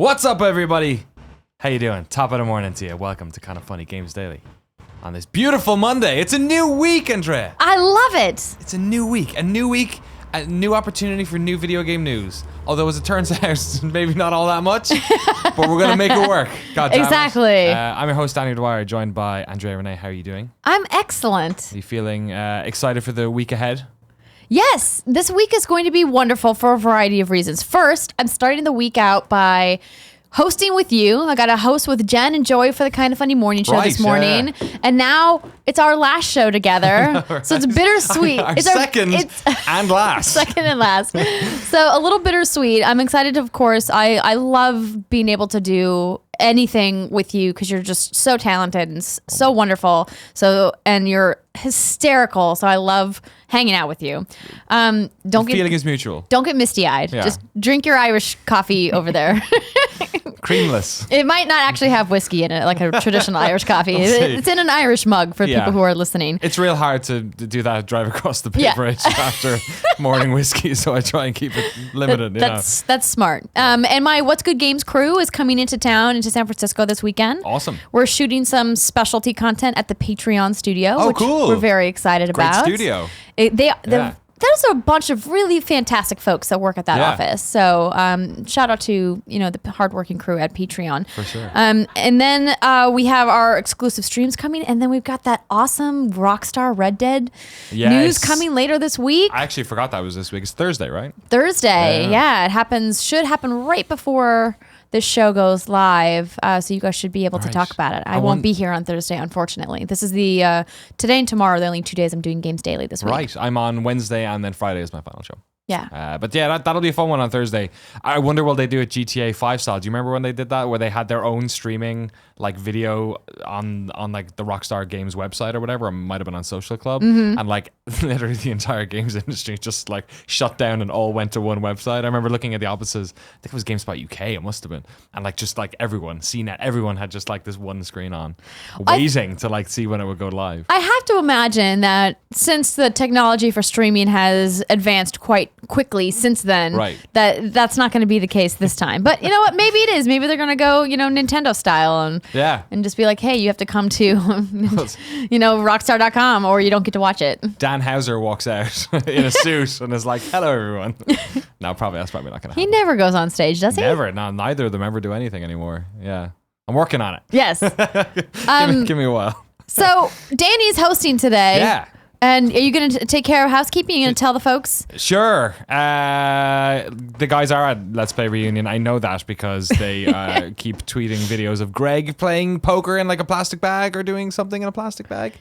What's up, everybody? How you doing? Top of the morning to you. Welcome to Kind of Funny Games Daily. On this beautiful Monday. It's a new week, Andrea. I love it. It's a new week. A new opportunity for new video game news. Although, as it turns out, maybe not all that much, but we're going to make it work. God damn Exactly. it. I'm your host, Danny Dwyer, joined by Andrea Renee. How are you doing? I'm excellent. Are you feeling excited for the week ahead? Yes, this week is going to be wonderful for a variety of reasons. First, I'm starting the week out by hosting with you. I got to host with Jen and Joey for the Kind of Funny Morning Show this morning. Yeah. And now it's our last show together. Right. So it's bittersweet. It's second and last. Second and last. So a little bittersweet. I'm excited, of course. I love being able to do anything with you because you're just so talented and so wonderful. And you're hysterical. So I love hanging out with you. Feeling is mutual. Don't get misty-eyed. Yeah. Just drink your Irish coffee over there. Creamless. It might not actually have whiskey in it, like a traditional Irish coffee. It's in an Irish mug for people who are listening. It's real hard to do that drive across the bridge after morning whiskey, so I try and keep it limited. That's smart. And my What's Good Games crew is coming into town, into San Francisco this weekend. Awesome. We're shooting some specialty content at the Patreon studio, which cool. we're very excited about. Great studio. There's a bunch of really fantastic folks that work at that office. So shout out to the hardworking crew at Patreon. For sure. And then we have our exclusive streams coming, and then we've got that awesome Rockstar Red Dead news coming later this week. I actually forgot that was this week. It's Thursday, right? Thursday, yeah. It should happen right before this show goes live, so you guys should be able to talk about it. I won't be here on Thursday, unfortunately. This is the today and tomorrow, the only 2 days I'm doing Games Daily this week. Right. I'm on Wednesday, and then Friday is my final show. Yeah. But yeah, that'll be a fun one on Thursday. I wonder will they do it GTA 5 style? Do you remember when they did that, where they had their own streaming like video on like the Rockstar Games website or whatever? It might have been on Social Club, and like literally the entire games industry just like shut down and all went to one website. I remember looking at the offices. I think it was GameSpot UK. It must have been, and like just like everyone, CNET, everyone had just like this one screen on, waiting to like see when it would go live. I have to imagine that since the technology for streaming has advanced quite quickly since then, that's not going to be the case this time. But you know what? Maybe it is. Maybe they're going to go, Nintendo style and just be like, hey, you have to come to, Rockstar.com or you don't get to watch it. Dan Houser walks out in a suit and is like, hello, everyone. No, that's probably not going to happen. He never goes on stage, does he? Never. No, neither of them ever do anything anymore. Yeah. I'm working on it. Yes. Give me a while. So Danny's hosting today. Yeah. And are you going to take care of housekeeping? Are you going to tell the folks? Sure. The guys are at Let's Play Reunion. I know that because they keep tweeting videos of Greg playing poker in like a plastic bag or doing something in a plastic bag.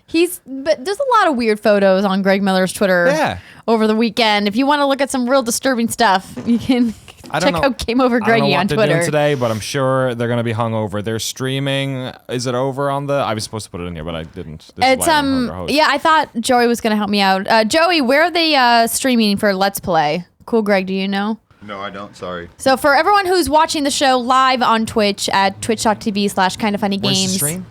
But there's a lot of weird photos on Greg Miller's Twitter over the weekend. If you want to look at some real disturbing stuff, you can check out Game Over Greggy on Twitter. They're doing today, but I'm sure they're going to be hungover. They're streaming. Is it over on I was supposed to put it in here, but I didn't. I thought Joey was going to help me out. Joey, where are they streaming for Let's Play? Cool, Greg, do you know? No, I don't. Sorry. So for everyone who's watching the show live on Twitch at twitch.tv/kindoffunnygames. Where's the stream?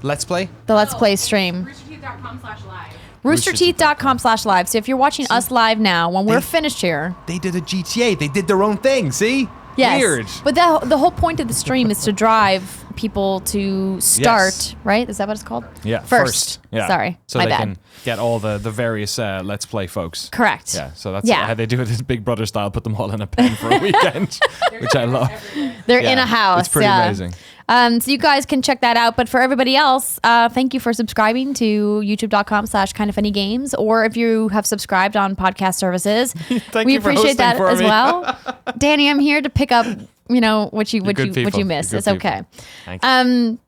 Let's Play? The Let's Play stream. roosterteeth.com/live. roosterteeth.com/live. So if you're watching us live now, when we're finished here. They did a GTA. They did their own thing. See? Yes. Weird. But the whole point of the stream is to drive people to start, right? Is that what it's called? Yeah. First. Yeah. Sorry. So my they bad. can get all the various Let's Play folks. Correct. Yeah. So that's how they do it as Big Brother style. Put them all in a pen for a weekend, which I love. They're in a house. It's pretty amazing. So you guys can check that out. But for everybody else, thank you for subscribing to youtube.com/kindoffunnygames. Or if you have subscribed on podcast services, we appreciate that as well. Danny, I'm here to pick up, what you missed. It's okay. Thank you.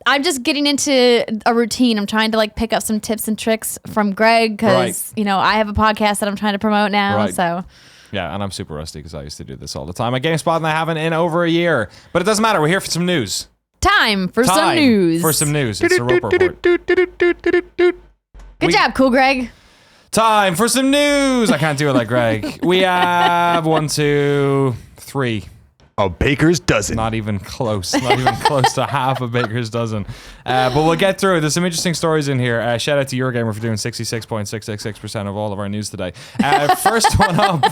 I'm just getting into a routine. I'm trying to like pick up some tips and tricks from Greg because, I have a podcast that I'm trying to promote now. Right. So. Yeah, and I'm super rusty because I used to do this all the time at GameSpot and I haven't in over a year. But it doesn't matter. We're here for some news. Time for some news. It's a rope report. Good job, cool Greg. Time for some news. I can't do it like Greg. We have 1, 2, 3 a baker's dozen. Not even close. Not even close to half a baker's dozen. But we'll get through it. There's some interesting stories in here. Shout out to Eurogamer for doing 66.666% of all of our news today. First one up.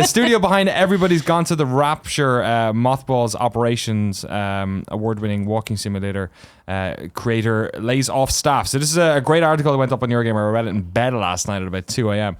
Studio behind Everybody's Gone to the Rapture, Mothballs Operations, award-winning walking simulator creator lays off staff. So this is a great article that went up on Eurogamer. I read it in bed last night at about 2 a.m.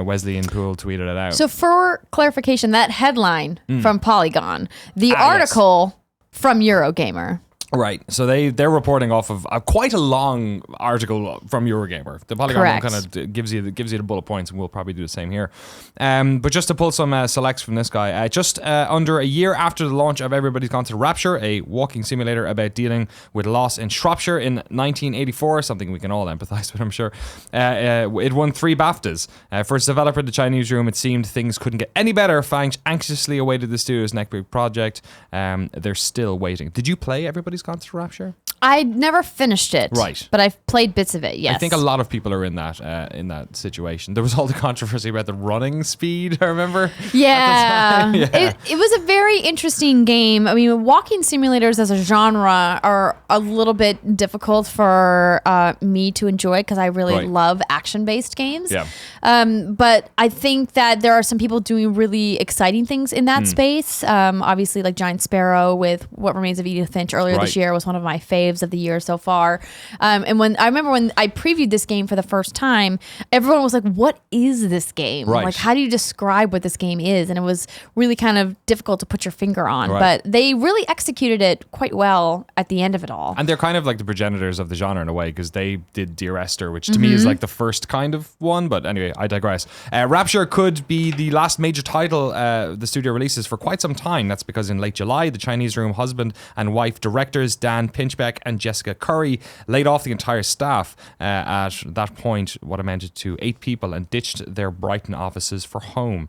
Wesley and Poole tweeted it out. So for clarification, that headline from Polygon, the article from Eurogamer. Right, so they're reporting off of quite a long article from Eurogamer. The Polygon one kind of gives you the bullet points, and we'll probably do the same here. But just to pull some selects from this guy, just under a year after the launch of Everybody's Gone to Rapture, a walking simulator about dealing with loss in Shropshire in 1984, something we can all empathise with, I'm sure. It won 3 BAFTAs. For its developer, The Chinese Room, it seemed things couldn't get any better. Fangs anxiously awaited the studio's next big project. They're still waiting. Did you play Everybody's Gone to Rapture? I never finished it, right? But I've played bits of it. Yes, I think a lot of people are in that situation. There was all the controversy about the running speed. I remember. Yeah, it was a very interesting game. I mean, walking simulators as a genre are a little bit difficult for me to enjoy because I really love action-based games. Yeah. But I think that there are some people doing really exciting things in that space. Obviously, like Giant Sparrow with What Remains of Edith Finch earlier this year was one of my faves of the year so far. And when I remember when I previewed this game for the first time, everyone was like, what is this game? Right. Like, how do you describe what this game is? And it was really kind of difficult to put your finger on, but they really executed it quite well at the end of it all. And they're kind of like the progenitors of the genre in a way, because they did Dear Esther, which to me is like the first kind of one. But anyway, I digress. Rapture could be the last major title the studio releases for quite some time. That's because in late July, the Chinese Room husband and wife directors Dan Pinchbeck and Jessica Curry laid off the entire staff. At that point, what amounted to 8 people, and ditched their Brighton offices for home.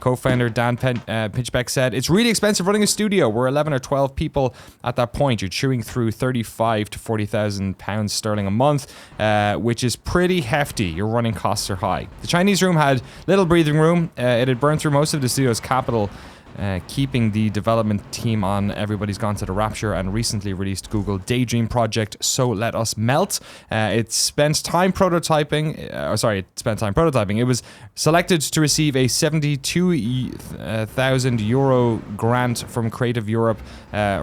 Co-founder Dan Pinchbeck said, "It's really expensive running a studio. We're 11 or 12 people at that point. You're chewing through 35 to 40,000 pounds sterling a month, which is pretty hefty. Your running costs are high." The Chinese Room had little breathing room. It had burned through most of the studio's capital, keeping the development team on Everybody's Gone to the Rapture and recently released Google Daydream project So Let Us Melt. It spent time prototyping. It was selected to receive a €72,000 grant from Creative Europe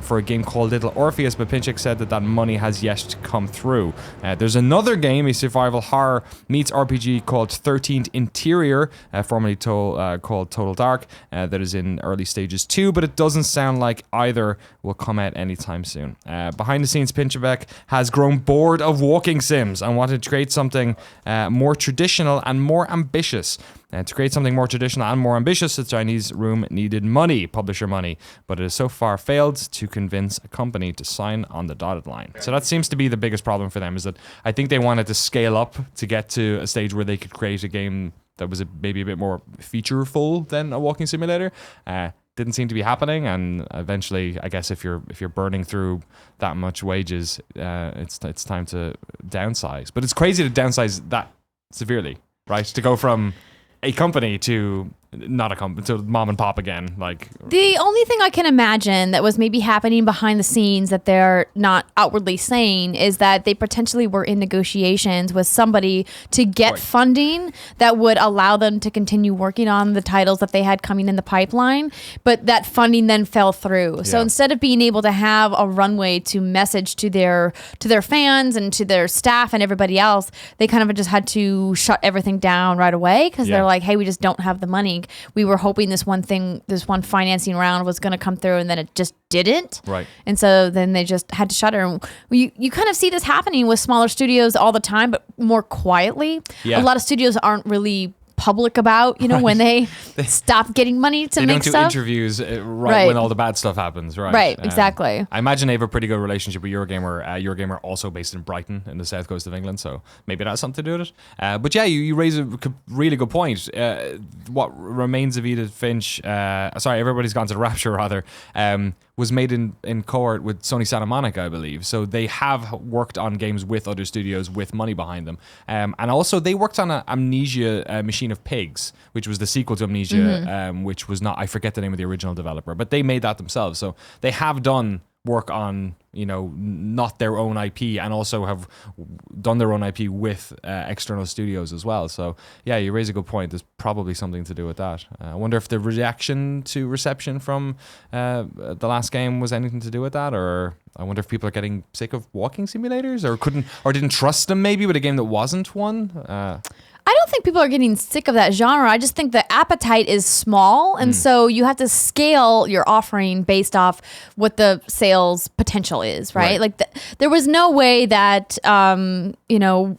for a game called Little Orpheus, but Pinchbeck said that money has yet to come through. There's another game, a survival horror meets RPG called 13th Interior, formerly called Total Dark, that is in early stages too, but it doesn't sound like either will come out anytime soon. Behind the scenes, Pinchbeck has grown bored of walking sims and wanted to create something more traditional and more ambitious. To create something more traditional and more ambitious, the Chinese Room needed money, publisher money, but it has so far failed to convince a company to sign on the dotted line. So that seems to be the biggest problem for them, is that I think they wanted to scale up to get to a stage where they could create a game that was maybe a bit more featureful than a walking simulator. Didn't seem to be happening, and eventually, I guess if you're burning through that much wages, it's time to downsize. But it's crazy to downsize that severely, right? To go from a company to not a company, to mom and pop again. Like, the only thing I can imagine that was maybe happening behind the scenes that they're not outwardly saying is that they potentially were in negotiations with somebody to get funding that would allow them to continue working on the titles that they had coming in the pipeline, but that funding then fell through. So instead of being able to have a runway to message to their fans and to their staff and everybody else, they kind of just had to shut everything down right away because they're like, hey, we just don't have the money. We were hoping this one financing round was going to come through, and then it just didn't. Right. And so then they just had to shutter. And you kind of see this happening with smaller studios all the time, but more quietly. Yeah. A lot of studios aren't really public about, when they stop getting money to make stuff. They don't do interviews when all the bad stuff happens, right? Right, exactly. I imagine they have a pretty good relationship with Eurogamer. Eurogamer also based in Brighton in the south coast of England, so maybe that has something to do with it. But yeah, you raise a really good point. What Remains of Edith Finch, Everybody's Gone to the Rapture, rather, was made in cohort with Sony Santa Monica, I believe. So they have worked on games with other studios with money behind them. And also they worked on Amnesia Machine of Pigs, which was the sequel to Amnesia, which was not, I forget the name of the original developer, but they made that themselves. So they have done work on, not their own IP, and also have done their own IP with external studios as well. So yeah, you raise a good point. There's probably something to do with that. I wonder if the reception from the last game was anything to do with that, or I wonder if people are getting sick of walking simulators, or didn't trust them maybe with a game that wasn't one. I don't think people are getting sick of that genre. I just think the appetite is small, and so you have to scale your offering based off what the sales potential is, right? Like there was no way that a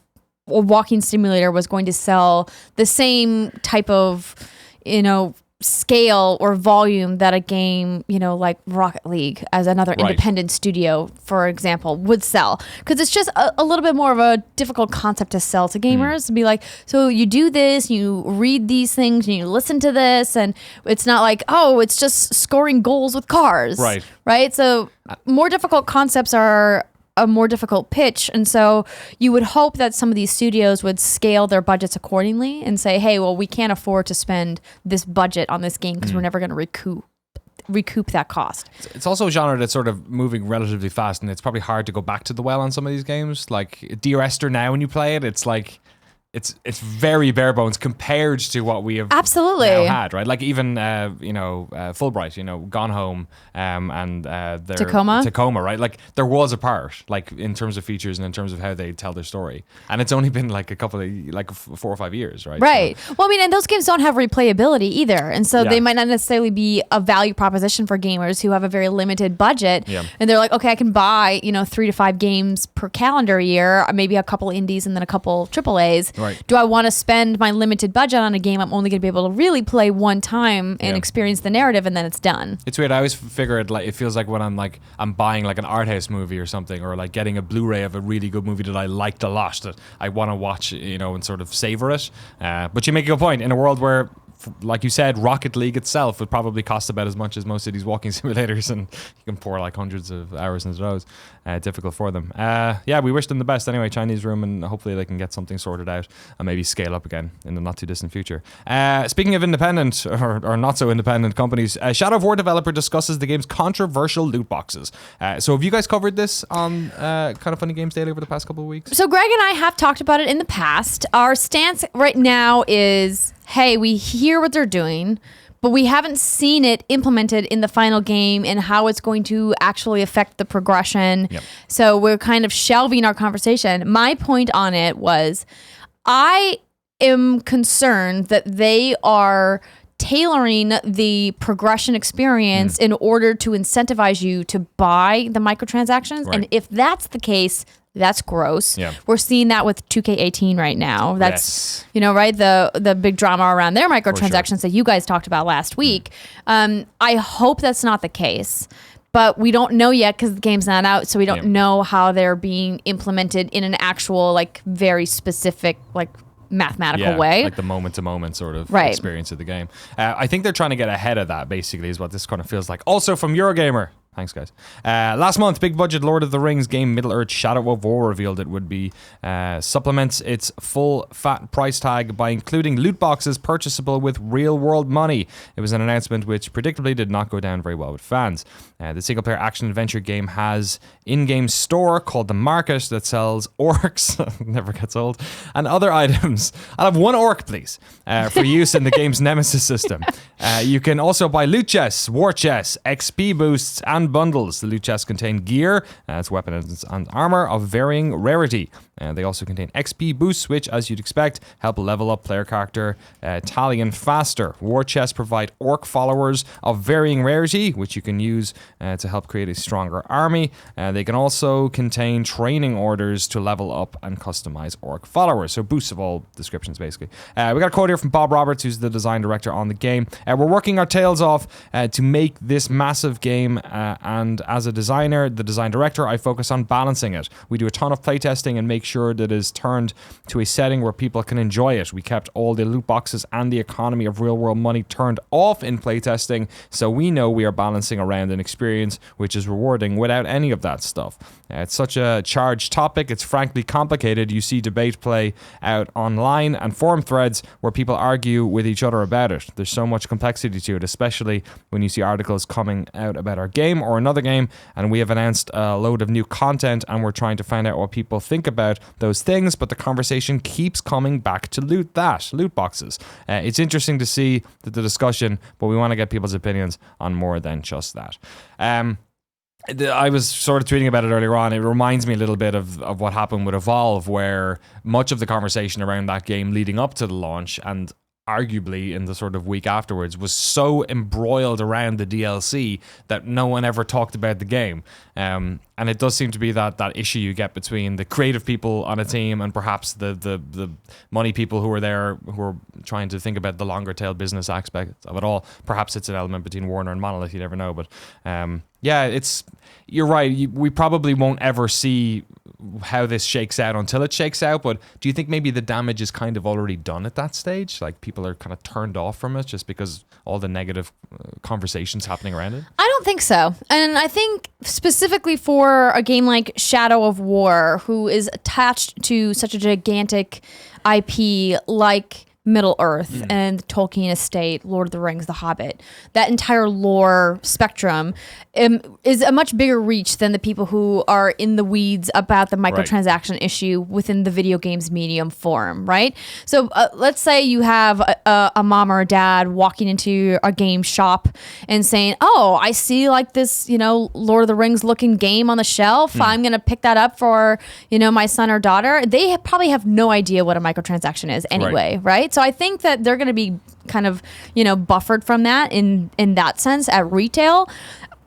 walking simulator was going to sell the same type of scale or volume that a game, like Rocket League as another independent studio, for example, would sell. Because it's just a little bit more of a difficult concept to sell to gamers. To be like, so you do this, you read these things, and you listen to this, and it's not like, oh, it's just scoring goals with cars. Right? So more difficult concepts are a more difficult pitch, and so you would hope that some of these studios would scale their budgets accordingly and say, hey, well, we can't afford to spend this budget on this game because we're never going to recoup that cost. It's also a genre that's sort of moving relatively fast, and it's probably hard to go back to the well on some of these games. Like Dear Esther, now when you play it, it's like it's very bare bones compared to what we have absolutely now had, right? Like even Fulbright, Gone Home, and their Tacoma, right? Like there was a part, like in terms of features and in terms of how they tell their story, and it's only been like a couple of 4 or 5 years, right? Right. So, well, I mean, and those games don't have replayability either, and so they might not necessarily be a value proposition for gamers who have a very limited budget, and they're like, okay, I can buy 3 to 5 games per calendar year, maybe a couple indies and then a couple AAAs. Right. Do I want to spend my limited budget on a game I'm only going to be able to really play one time and experience the narrative, and then it's done? It's weird. I always figure it feels like when I'm buying like an art house movie or something, or like getting a Blu-ray of a really good movie that I liked a lot that I want to watch, and sort of savor it. But you make a good point. In a world where, like you said, Rocket League itself would probably cost about as much as most of these walking simulators, and you can pour like hundreds of hours into those. Difficult for them. We wish them the best anyway, Chinese Room, and hopefully they can get something sorted out and maybe scale up again in the not too distant future. Speaking of independent or not so independent companies, Shadow of War developer discusses the game's controversial loot boxes. So have you guys covered this on Kind of Funny Games Daily over the past couple of weeks? So Greg and I have talked about it in the past. Our stance right now is, hey, we hear what they're doing, but we haven't seen it implemented in the final game and how it's going to actually affect the progression. So we're kind of shelving our conversation. My point on it was, I am concerned that they are tailoring the progression experience in order to incentivize you to buy the microtransactions. And if that's the case, that's gross. We're seeing that with 2K18 right now. That's right, the big drama around their microtransactions that you guys talked about last week. I hope that's not the case, but we don't know yet because the game's not out, so we don't know how they're being implemented in an actual like very specific like mathematical way, like the moment-to-moment sort of experience of the game. I think they're trying to get ahead of that, basically, is what this kind of feels like. Also from Eurogamer. Thanks, guys. Last month, big budget Lord of the Rings game Middle-earth Shadow of War revealed it would be supplements its full fat price tag by including loot boxes purchasable with real-world money. It was an announcement which predictably did not go down very well with fans. The single-player action-adventure game has in-game store called The Market that sells orcs, never gets old, and other items. I'll have one orc, please, for use in the game's Nemesis system. You can also buy loot chests, war chests, XP boosts, and bundles. The loot chests contain gear, it's weapons and armor of varying rarity. They also contain XP boosts, which, as you'd expect, help level up player character tallying faster. War chests provide orc followers of varying rarity, which you can use to help create a stronger army. They can also contain training orders to level up and customize orc followers. So boosts of all descriptions, basically. We got a quote here from Bob Roberts, who's the design director on the game. We're working our tails off to make this massive game and as a designer, the design director, I focus on balancing it. We do a ton of playtesting and make sure that it is turned to a setting where people can enjoy it. We kept all the loot boxes and the economy of real-world money turned off in playtesting, so we know we are balancing around an experience which is rewarding without any of that stuff. It's such a charged topic. It's frankly complicated. You see debate play out online and forum threads where people argue with each other about it. There's so much complexity to it, especially when you see articles coming out about our game or another game, and we have announced a load of new content and we're trying to find out what people think about those things, but the conversation keeps coming back to loot boxes. It's interesting to see the discussion, but we want to get people's opinions on more than just that. I was sort of tweeting about it earlier on. It reminds me a little bit of what happened with Evolve, where much of the conversation around that game leading up to the launch and arguably in the sort of week afterwards was so embroiled around the DLC that no one ever talked about the game. And it does seem to be that issue you get between the creative people on a team and perhaps the money people who are there, who are trying to think about the longer tail business aspect of it all. Perhaps it's an element between Warner and Monolith, you never know. But yeah, you're right. We probably won't ever see how this shakes out until it shakes out. But do you think maybe the damage is kind of already done at that stage? Like people are kind of turned off from it just because all the negative conversations happening around it? I don't think so. And I think specifically for a game like Shadow of War, who is attached to such a gigantic IP like Middle Earth and Tolkien estate, Lord of the Rings, The Hobbit, that entire lore spectrum is a much bigger reach than the people who are in the weeds about the microtransaction issue within the video games medium forum, right? So let's say you have a mom or a dad walking into a game shop and saying, oh, I see like this, Lord of the Rings looking game on the shelf. I'm going to pick that up for, my son or daughter. They probably have no idea what a microtransaction is anyway, right? So I think that they're going to be kind of, buffered from that in that sense at retail.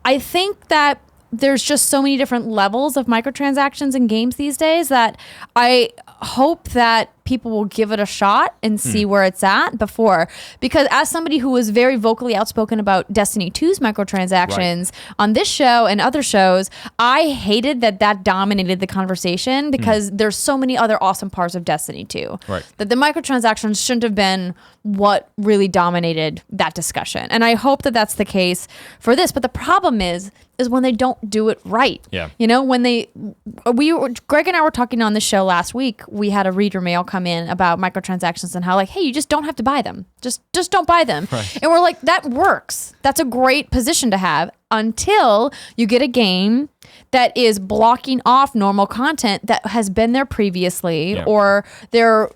I think that there's just so many different levels of microtransactions in games these days that I hope that people will give it a shot and see where it's at before. Because as somebody who was very vocally outspoken about Destiny 2's microtransactions on this show and other shows, I hated that dominated the conversation because there's so many other awesome parts of Destiny 2. Right. That the microtransactions shouldn't have been what really dominated that discussion. And I hope that that's the case for this. But the problem is when they don't do it right. Yeah. When Greg and I were talking on the show last week, we had a reader mail come in about microtransactions and how hey, you just don't have to buy them. Just don't buy them. Right. And we're like, that works. That's a great position to have until you get a game that is blocking off normal content that has been there previously, or they're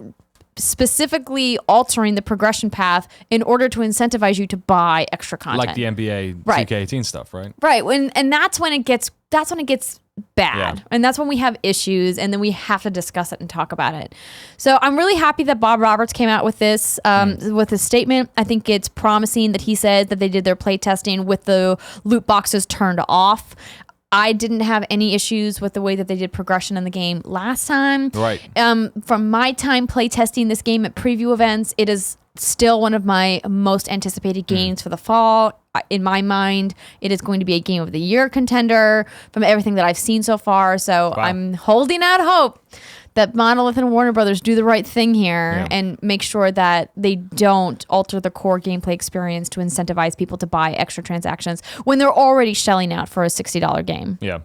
specifically altering the progression path in order to incentivize you to buy extra content. Like the NBA 2K18 stuff, right? Right. And that's when it gets bad. And that's when we have issues, and then we have to discuss it and talk about it. So I'm really happy that Bob Roberts came out with this, with his statement. I think it's promising that he said that they did their play testing with the loot boxes turned off. I didn't have any issues with the way that they did progression in the game last time. Right. From my time playtesting this game at preview events, it is still one of my most anticipated games for the fall. In my mind, it is going to be a Game of the Year contender from everything that I've seen so far. So I'm holding out hope that Monolith and Warner Brothers do the right thing here and make sure that they don't alter the core gameplay experience to incentivize people to buy extra transactions when they're already shelling out for a $60 game. Yeah.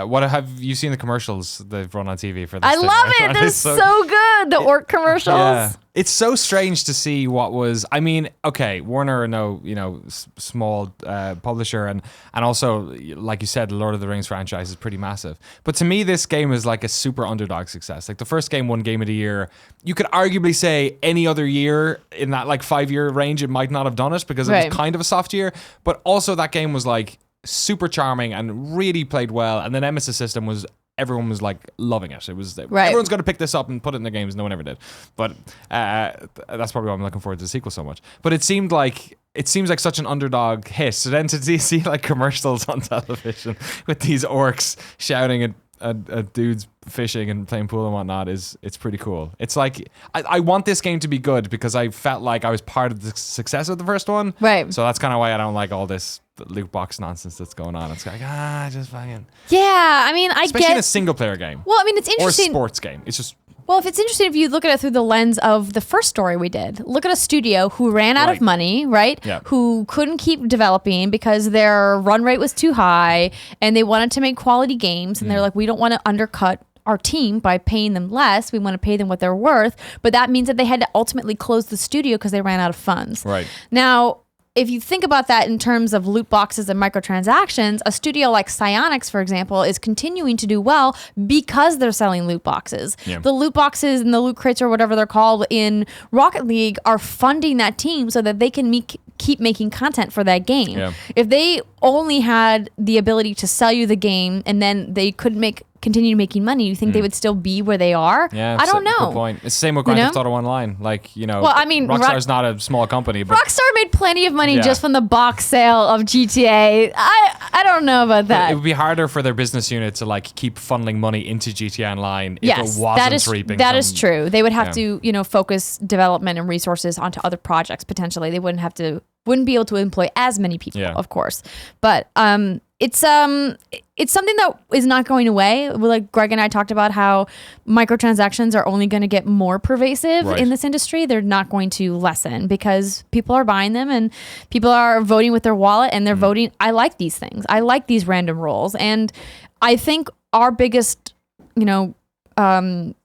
What have you seen the commercials they've run on TV for this? I love it. They're so good. The orc commercials. Yeah. It's so strange to see what was. I mean, okay, Warner, small publisher, and also, like you said, the Lord of the Rings franchise is pretty massive. But to me, this game is like a super underdog success. Like the first game won Game of the Year. You could arguably say any other year in that 5-year range, it might not have done it because it was kind of a soft year. But also, that game was super charming and really played well, and the Nemesis system was, everyone was loving it. It was everyone's going to pick this up and put it in their games. No one ever did, but that's probably why I'm looking forward to the sequel so much. But it seems like such an underdog hit. So then to see commercials on television with these orcs shouting at dudes fishing and playing pool and whatnot it's pretty cool. It's I want this game to be good because I felt like I was part of the success of the first one. Right. So that's kind of why I don't like all this loot box nonsense that's going on. It's like, just fucking. Yeah, I mean, especially in a single player game. Well, I mean, it's interesting. Or a sports game. It's just. Well, if it's interesting, if you look at it through the lens of the first story we did, look at a studio who ran out of money, right? Yeah. Who couldn't keep developing because their run rate was too high and they wanted to make quality games. And they're like, we don't want to undercut our team by paying them less. We want to pay them what they're worth. But that means that they had to ultimately close the studio because they ran out of funds. Right. Now, if you think about that in terms of loot boxes and microtransactions, a studio like Psyonix, for example, is continuing to do well because they're selling loot boxes. Yeah. The loot boxes and the loot crates or whatever they're called in Rocket League are funding that team so that they can keep making content for that game. Yeah. If they only had the ability to sell you the game and then they couldn't continue making money, you think they would still be where they are? Yeah, I don't know. Good point. It's the same with Grand Theft Auto Online. Like, well, I mean, Rockstar's not a small company, but Rockstar made plenty of money just from the box sale of GTA. I don't know about that. It would be harder for their business unit to like keep funneling money into GTA Online if it wasn't reaping. That is true. They would have to, focus development and resources onto other projects potentially. They wouldn't be able to employ as many people, of course. But it's something that is not going away. Like Greg and I talked about how microtransactions are only going to get more pervasive in this industry. They're not going to lessen because people are buying them and people are voting with their wallet and they're voting. I like these things. I like these random rolls. And I think our biggest,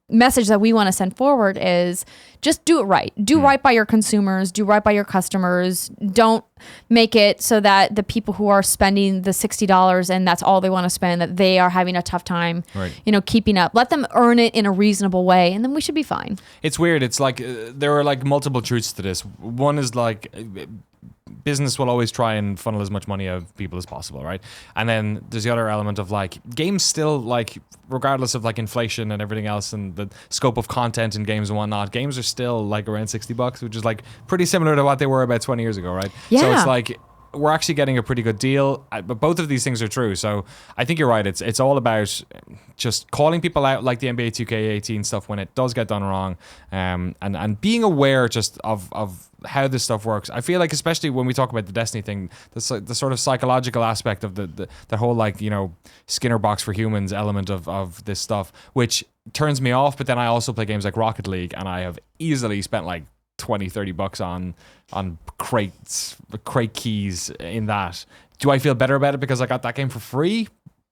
message that we want to send forward is just do it right. Do right by your consumers. Do right by your customers. Don't make it so that the people who are spending the $60 and that's all they want to spend, that they are having a tough time, keeping up. Let them earn it in a reasonable way, and then we should be fine. It's weird. It's like there are like multiple truths to this. One is like business will always try and funnel as much money out of people as possible, right? And then there's the other element of like games still, like regardless of like inflation and everything else and the scope of content in games and whatnot, games are still like around $60, which is like pretty similar to what they were about 20 years ago, right? Yeah. So it's like we're actually getting a pretty good deal, but both of these things are true. So I think you're right. It's all about just calling people out, like the NBA 2K18 stuff when it does get done wrong, and being aware just of how this stuff works. I feel like especially when we talk about the Destiny thing, the sort of psychological aspect of the whole like Skinner box for humans element of this stuff, which turns me off. But then I also play games like Rocket League, and I have easily spent like $20-$30 on crate keys in that. Do I feel better about it because I got that game for free?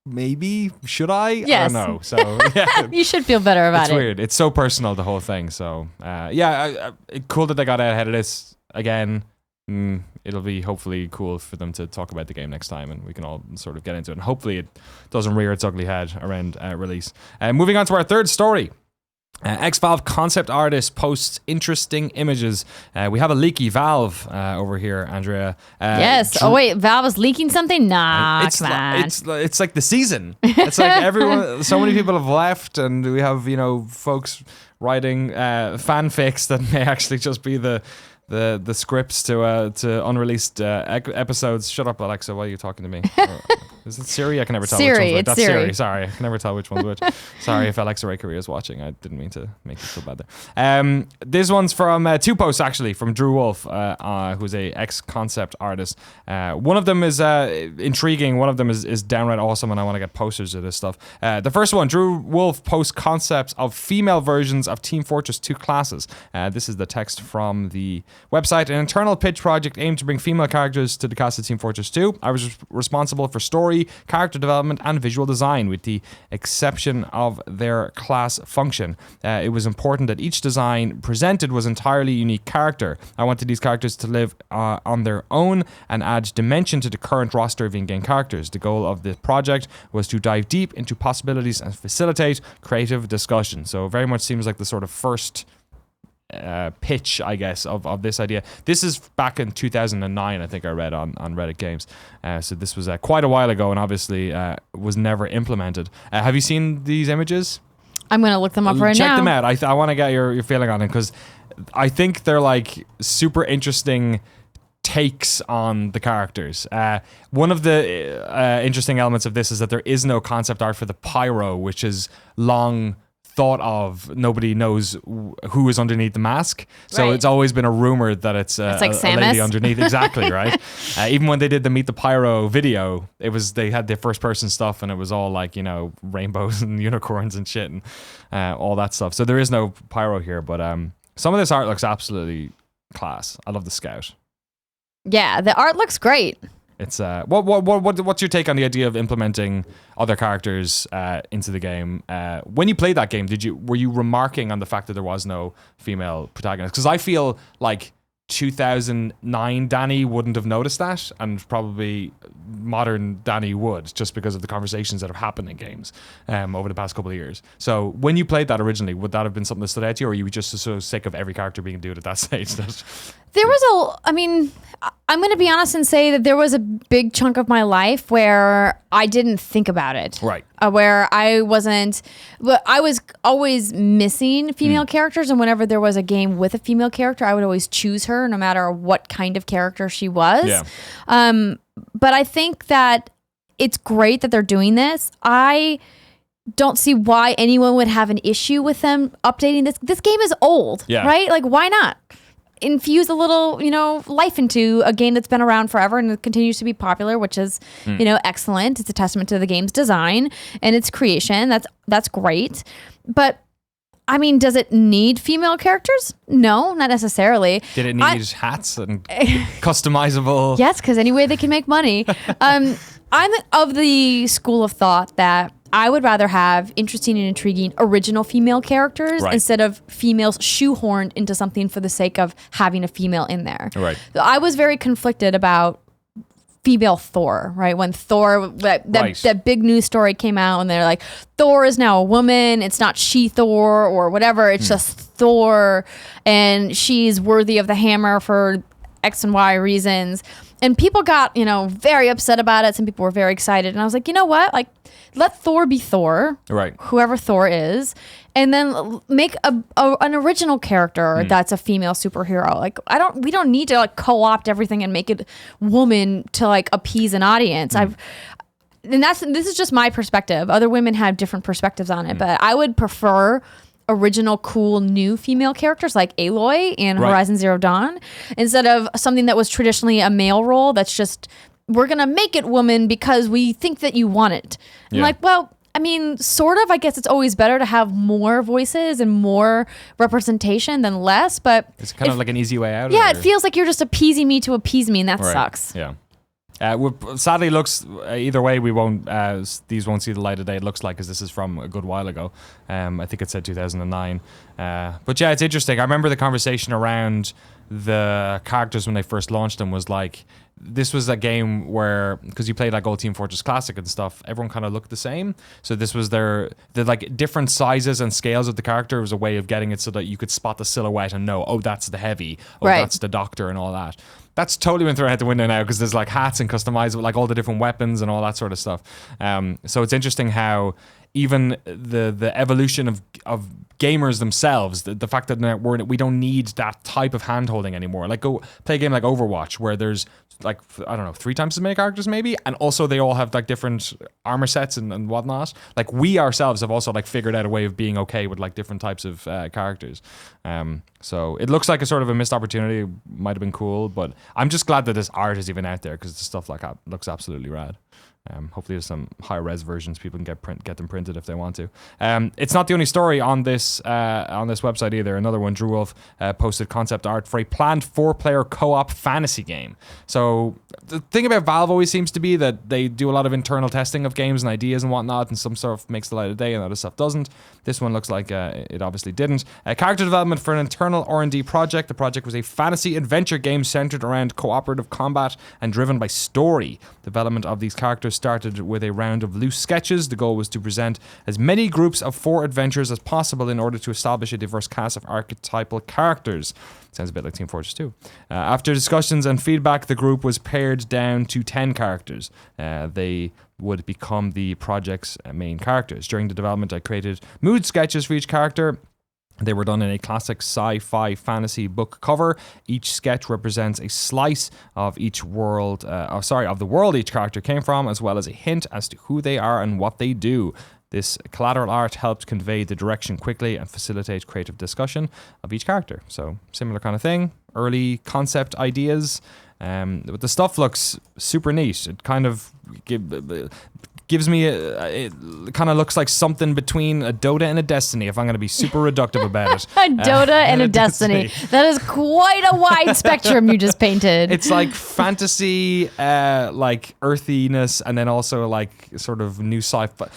Maybe. Should I? Yes. I don't know. So yeah. You should feel better about it. It's weird. It's so personal, the whole thing. So cool that they got out ahead of this again. It'll be hopefully cool for them to talk about the game next time, and we can all sort of get into it. And hopefully it doesn't rear its ugly head around release. Moving on to our third story. Ex-Valve concept artist posts interesting images. We have a leaky Valve over here, Andrea. Yes. Wait, Valve is leaking something? Nah, it's like the season. It's like everyone. So many people have left, and we have folks writing fanfics that may actually just be the scripts to unreleased episodes. Shut up, Alexa, while you're talking to me. Is it Siri? I can never tell which one's which. That's Siri. Sorry, I can never tell which one's which. Sorry if Alexa Ray Career is watching. I didn't mean to make you feel bad there. This one's from two posts, actually, from Drew Wolf, who's a ex-concept artist. One of them is intriguing. One of them is downright awesome, and I want to get posters of this stuff. The first one, Drew Wolf posts concepts of female versions of Team Fortress 2 classes. This is the text from the website. An internal pitch project aimed to bring female characters to the cast of Team Fortress 2. I was responsible for story, character development, and visual design, with the exception of their class function. It was important that each design presented was entirely unique character. I wanted these characters to live on their own and add dimension to the current roster of in-game characters. The goal of the project was to dive deep into possibilities and facilitate creative discussion. So it very much seems like the sort of first pitch, I guess, of this idea. This is back in 2009, I think I read on Reddit Games. So this was quite a while ago, and obviously was never implemented. Have you seen these images? I'm going to look them up right now. Check them out. I want to get your feeling on it, because I think they're like super interesting takes on the characters. One of the interesting elements of this is that there is no concept art for the pyro, which is long thought of. Nobody knows who is underneath the mask. So it's always been a rumor that it's like a lady underneath. Exactly, right? Even when they did the Meet the Pyro video, they had their first person stuff and it was all like, rainbows and unicorns and shit and all that stuff. So there is no pyro here, but some of this art looks absolutely class. I love the Scout. Yeah, the art looks great. It's what's your take on the idea of implementing other characters into the game? When you played that game, were you remarking on the fact that there was no female protagonist? Because I feel like 2009 Danny wouldn't have noticed that, and probably modern Danny would, just because of the conversations that have happened in games over the past couple of years. So when you played that originally, would that have been something that stood out to you, or were you just so sick of every character being dude at that stage? There was I'm going to be honest and say that there was a big chunk of my life where I didn't think about it. Right. Where I was always missing female characters, and whenever there was a game with a female character, I would always choose her no matter what kind of character she was. Yeah. But I think that it's great that they're doing this. I don't see why anyone would have an issue with them updating this. This game is old, right? Like, why not infuse a little, life into a game that's been around forever and it continues to be popular, which is, excellent. It's a testament to the game's design and its creation. That's great. But I mean, does it need female characters? No, not necessarily. Did it need hats and customizable? Yes, because any way they can make money. I'm of the school of thought that I would rather have interesting and intriguing original female characters instead of females shoehorned into something for the sake of having a female in there. Right. I was very conflicted about female Thor, right? When Thor, that big news story came out and they're like, Thor is now a woman. It's not she-Thor or whatever. It's just Thor and she's worthy of the hammer for X and Y reasons. And people got, very upset about it. Some people were very excited. And I was like, you know what? Like, let Thor be Thor, right? Whoever Thor is, and then make an original character that's a female superhero. Like, we don't need to like co-opt everything and make it woman to like appease an audience. This is just my perspective. Other women have different perspectives on it, but I would prefer original, cool, new female characters like Aloy in Horizon Zero Dawn instead of something that was traditionally a male role that's just, we're going to make it woman because we think that you want it. I'm like, well, I mean, sort of. I guess it's always better to have more voices and more representation than less, but it's kind of like an easy way out. Yeah, it feels like you're just appeasing me to appease me, and that sucks. Yeah. Sadly, looks either way we won't. These won't see the light of day. It looks like, because this is from a good while ago. I think it said 2009. But yeah, it's interesting. I remember the conversation around the characters when they first launched them was like, this was a game where, because you played like old Team Fortress Classic and stuff, everyone kind of looked the same. So this was the like different sizes and scales of the character was a way of getting it so that you could spot the silhouette and know, oh, that's the heavy, oh, that's the doctor and all that. That's totally been thrown out the window now because there's like hats and customizable, like all the different weapons and all that sort of stuff. So it's interesting how even the evolution of gamers themselves, the fact that we don't need that type of hand-holding anymore. Like, go play a game like Overwatch where there's like, I don't know, 3 times as many characters maybe, and also they all have like different armor sets and whatnot. Like, we ourselves have also like figured out a way of being okay with like different types of characters. So it looks like a sort of a missed opportunity. Might have been cool, but I'm just glad that this art is even out there because the stuff like that looks absolutely rad. Hopefully there's some high res versions people can get them printed if they want to. It's not the only story on this website either. Another one, Drew Wolf posted concept art for a planned 4-player co-op fantasy game. So the thing about Valve always seems to be that they do a lot of internal testing of games and ideas and whatnot, and some stuff makes the light of day and other stuff doesn't. This one looks like it obviously didn't. Character development for an internal R&D project. The project was a fantasy adventure game centered around cooperative combat and driven by story. Development of these characters started with a round of loose sketches. The goal was to present as many groups of 4 adventurers as possible in order to establish a diverse cast of archetypal characters. Sounds a bit like Team Fortress 2. After discussions and feedback, the group was pared down to 10 characters. They would become the project's main characters. During the development, I created mood sketches for each character. They were done in a classic sci-fi fantasy book cover. Each sketch represents a slice of each world, of the world each character came from, as well as a hint as to who they are and what they do. This collateral art helps convey the direction quickly and facilitate creative discussion of each character. So similar kind of thing, early concept ideas. But the stuff looks super neat. It kind of gives me it kind of looks like something between a Dota and a Destiny, if I'm going to be super reductive about it. A Dota and a Destiny. That is quite a wide spectrum you just painted. It's like fantasy, like earthiness, and then also like sort of new sci-fi.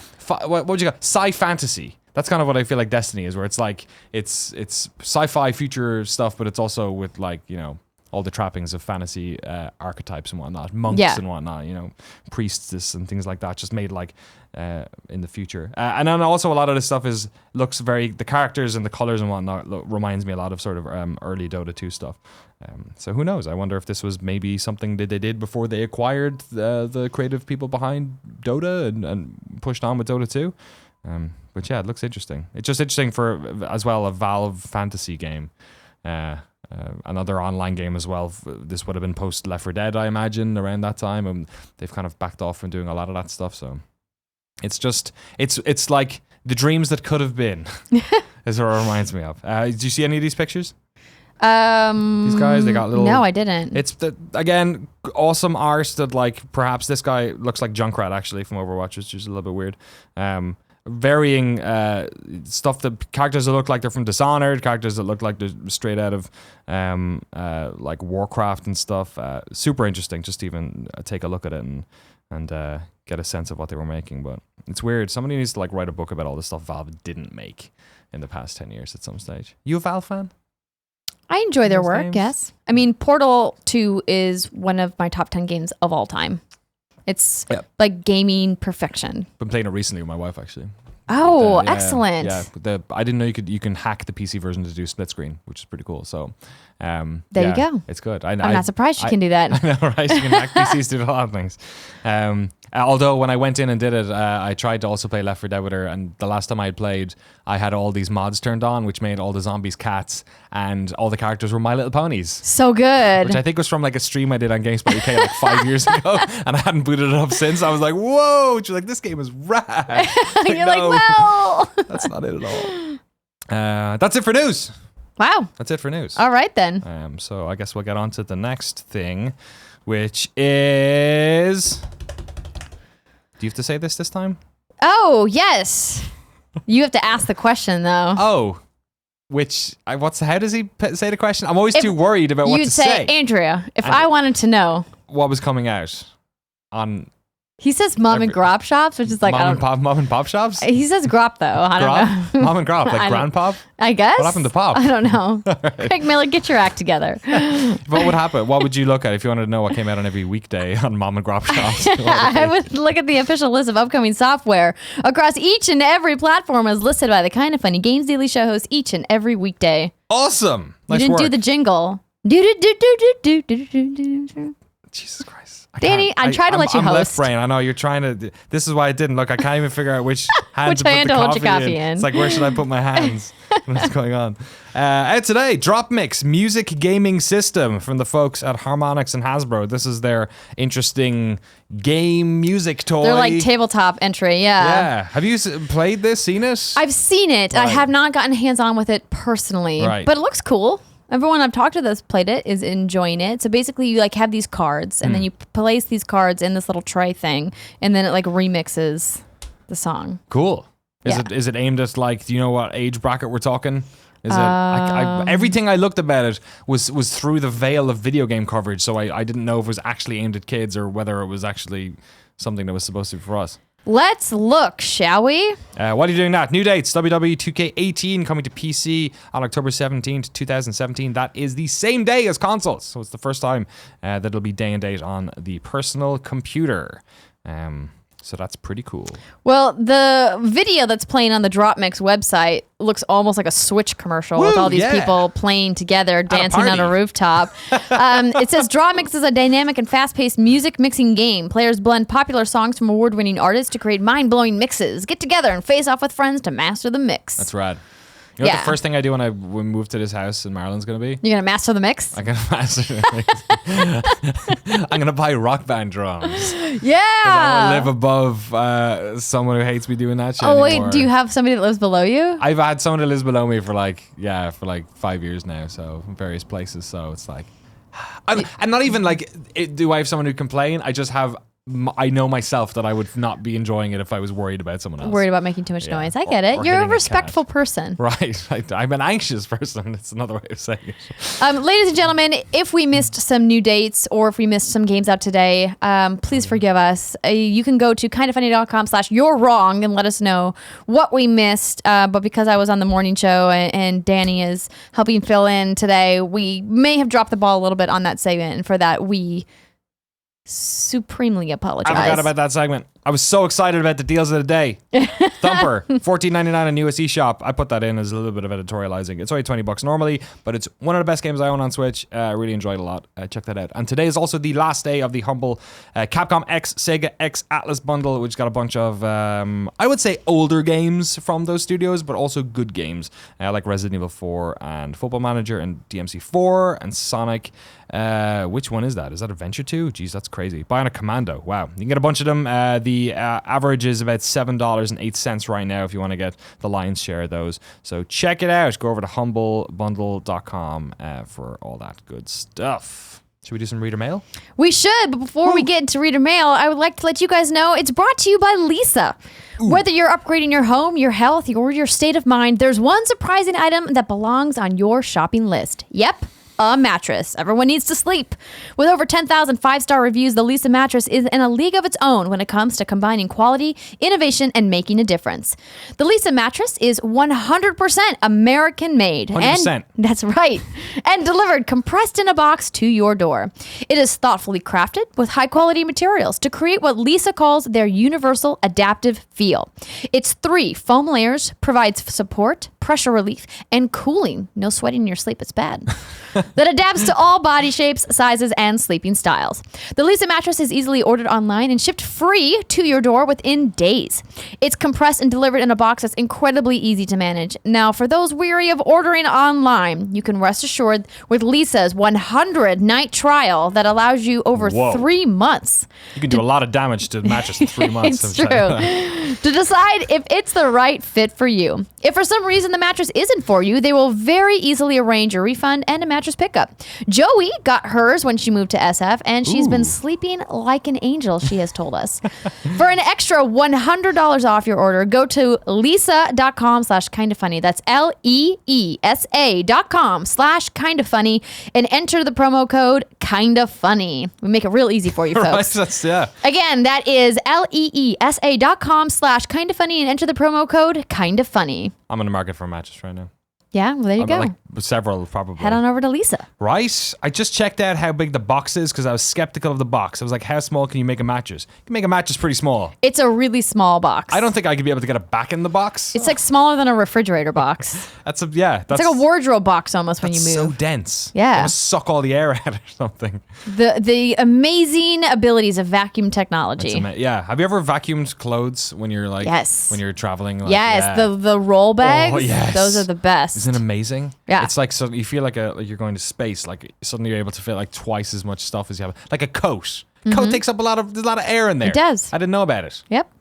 What would you call sci-fantasy? That's kind of what I feel like Destiny is, where it's like it's sci-fi future stuff, but it's also with like, you know, all the trappings of fantasy archetypes and whatnot, monks and whatnot, you know, priestess and things like that, just made like in the future. And then also a lot of this stuff looks very, the characters and the colors and whatnot reminds me a lot of sort of early Dota 2 stuff. So who knows? I wonder if this was maybe something that they did before they acquired the creative people behind Dota and pushed on with Dota 2. But yeah, it looks interesting. It's just interesting for, as well, a Valve fantasy game. Another online game as well. This would have been post Left 4 Dead, I imagine, around that time, and they've kind of backed off from doing a lot of that stuff. So it's just it's like the dreams that could have been. Is what it reminds me of. Did you see any of these pictures? These guys, they got little. No, I didn't. It's again awesome art that, like, perhaps this guy looks like Junkrat actually from Overwatch, which is a little bit weird. Varying stuff, that characters that look like they're from Dishonored, characters that look like they're straight out of like Warcraft and stuff. Super interesting, just to even take a look at it and get a sense of what they were making. But it's weird. Somebody needs to like write a book about all the stuff Valve didn't make in the past 10 years at some stage. You a Valve fan? I enjoy their work, yes. I mean, Portal 2 is one of my top 10 games of all time. It's like gaming perfection. Been playing it recently with my wife, actually. Oh, excellent. Yeah, I didn't know you can hack the PC version to do split screen, which is pretty cool. So there you go. It's good. I'm not surprised you can do that. I know, right? You can hack PCs to do a lot of things. Although when I went in and did it, I tried to also play Left 4 Dead with her, and the last time I had played, I had all these mods turned on, which made all the zombies cats, and all the characters were My Little Ponies. So good. Which I think was from like a stream I did on GameSpot UK like 5 years ago, and I hadn't booted it up since. I was like, whoa! She's like, this game is rad. You're like, well, that's not it at all. That's it for news. Wow. That's it for news. All right, then. So I guess we'll get on to the next thing, which is... Do you have to say this time? Oh, yes. You have to ask the question, though. Oh. How does he say the question? I'm always too worried about what to say. You'd say, Andrea, if I wanted to know... What was coming out on... He says mom and grop shops, which is like... Mom and pop shops? He says grop, though. I don't know. Mom and grop, like grandpop? I guess. What happened to pop? I don't know. Craig Miller, get your act together. What would happen? What would you look at if you wanted to know what came out on every weekday on mom and grop shops? I would look at the official list of upcoming software across each and every platform as listed by the Kind of Funny Games Daily Show host each and every weekday. Awesome. Nice you didn't do the jingle. Jesus Christ. Danny, I'm trying to let you host. I'm left brain. I know you're trying to. This is why I didn't look. I can't even figure out which hand which to put hand the to hold your coffee coffee in. It's like, where should I put my hands? What's going on? Out today, Drop Mix music gaming system from the folks at Harmonix and Hasbro. This is their interesting game music toy. They're like tabletop entry, Yeah. Have you played this? Seen it? I've seen it. Right. I have not gotten hands on with it personally, but it looks cool. Everyone I've talked to that's played it is enjoying it. So basically you like have these cards and then you place these cards in this little tray thing and then it like remixes the song. Cool. Is it aimed at like, do you know what age bracket we're talking? Is it everything I looked about it was through the veil of video game coverage, so I didn't know if it was actually aimed at kids or whether it was actually something that was supposed to be for us. Let's look, shall we? What are you doing now? New dates, WWE 2K18 coming to PC on October 17th, 2017. That is the same day as consoles. So it's the first time that it'll be day and date on the personal computer. So that's pretty cool. Well, the video that's playing on the Drop Mix website looks almost like a Switch commercial with all these people playing together, dancing on a rooftop. It says Drop Mix is a dynamic and fast-paced music mixing game. Players blend popular songs from award-winning artists to create mind-blowing mixes. Get together and face off with friends to master the mix. That's rad. You know what the first thing I do when we move to this house in Maryland's going to be? You're going to master the mix? I'm going to master the mix. I'm going to buy Rock Band drums. Yeah. I want to live above someone who hates me doing that shit anymore. Wait, do you have somebody that lives below you? I've had someone that lives below me for like 5 years now, so in various places. So it's like, I'm not even like, do I have someone who complain? I just have, I know myself that I would not be enjoying it if I was worried about someone else. Worried about making too much noise. I get it. You're a respectful person. Right. I'm an anxious person. It's another way of saying it. Ladies and gentlemen, if we missed some new dates or if we missed some games out today, please forgive us. You can go to kindafunny.com/you're wrong and let us know what we missed. But because I was on the morning show and Danny is helping fill in today, we may have dropped the ball a little bit on that segment. And for that, we supremely apologize. I forgot about that segment. I was so excited about the deals of the day. Thumper, $14.99 on US eShop. I put that in as a little bit of editorializing. It's only $20 normally, but it's one of the best games I own on Switch. I really enjoyed it a lot. Check that out. And today is also the last day of the humble Capcom X Sega X Atlas bundle, which got a bunch of, I would say, older games from those studios, but also good games like Resident Evil 4 and Football Manager and DMC 4 and Sonic. Which one is that? Is that Adventure 2? Jeez, that's crazy. Bionic Commando. Wow. You can get a bunch of them. The average is about $7.08 right now if you want to get the lion's share of those. So check it out. Go over to humblebundle.com for all that good stuff. Should we do some reader mail? We should, but before we get into reader mail, I would like to let you guys know it's brought to you by Lisa. Ooh. Whether you're upgrading your home, your health, or your state of mind, there's one surprising item that belongs on your shopping list. Yep. A mattress. Everyone needs to sleep. With over 10,000 five-star reviews, the Lisa mattress is in a league of its own when it comes to combining quality, innovation, and making a difference. The Lisa mattress is 100% American-made. 100%. And that's right. And delivered compressed in a box to your door. It is thoughtfully crafted with high-quality materials to create what Lisa calls their universal adaptive feel. Its 3 foam layers provides support, pressure relief, and cooling. No sweating in your sleep. It's bad. That adapts to all body shapes, sizes, and sleeping styles. The Lisa mattress is easily ordered online and shipped free to your door within days. It's compressed and delivered in a box that's incredibly easy to manage. Now, for those weary of ordering online, you can rest assured with Lisa's 100-night trial that allows you over 3 months. You can do a lot of damage to the mattress in 3 months. It's true. To decide if it's the right fit for you. If for some reason the mattress isn't for you, they will very easily arrange a refund and a mattress pickup. Joey got hers when she moved to SF, and she's been sleeping like an angel, she has told us. For an extra $100 off your order, go to lisa.com/kindafunny. That's LEESA.com/kindafunny and enter the promo code kindafunny. We make it real easy for you folks. Right, yeah. Again, that is LEESA.com/kindafunny and enter the promo code kindafunny. I'm in the market for a mattress right now. Yeah, well, there you go. Like several, probably. Head on over to Lisa. Right? I just checked out how big the box is because I was skeptical of the box. I was like, how small can you make a mattress? You can make a mattress pretty small. It's a really small box. I don't think I could be able to get it back in the box. It's like smaller than a refrigerator box. That's it's like a wardrobe box almost when you move. So dense. Yeah. It's suck all the air out or something. The amazing abilities of vacuum technology. Yeah. Have you ever vacuumed clothes when you're like, yes, when you're traveling? Like, yes. Yeah. The roll bags. Oh, yes. Those are the best. Isn't it amazing? Yeah. It's like, so you feel like you're going to space. Like suddenly you're able to fit like twice as much stuff as you have. Like a coat. Coat takes up there's a lot of air in there. It does. I didn't know about it. Yep.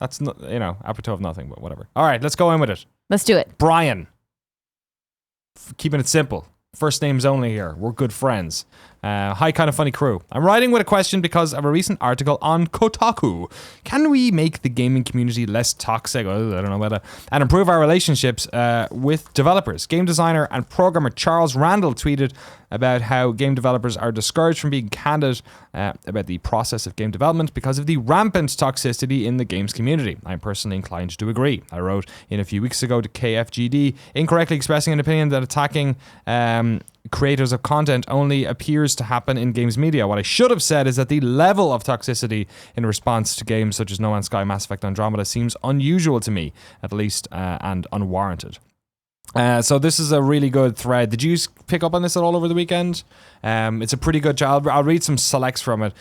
That's not, apropos of nothing, but whatever. All right, let's go in with it. Let's do it. Brian. Keeping it simple. First names only here. We're good friends. Hi, Kind of Funny crew. I'm writing with a question because of a recent article on Kotaku. Can we make the gaming community less toxic? Oh, I don't know about that. And improve our relationships with developers. Game designer and programmer Charles Randall tweeted about how game developers are discouraged from being candid about the process of game development because of the rampant toxicity in the games community. I'm personally inclined to agree. I wrote in a few weeks ago to KFGD, incorrectly expressing an opinion that attacking creators of content only appears to happen in games media. What I should have said is that the level of toxicity in response to games such as No Man's Sky, Mass Effect, Andromeda seems unusual to me, at least, and unwarranted. So this is a really good thread. Did you pick up on this at all over the weekend? It's a pretty good job. I'll read some selects from it.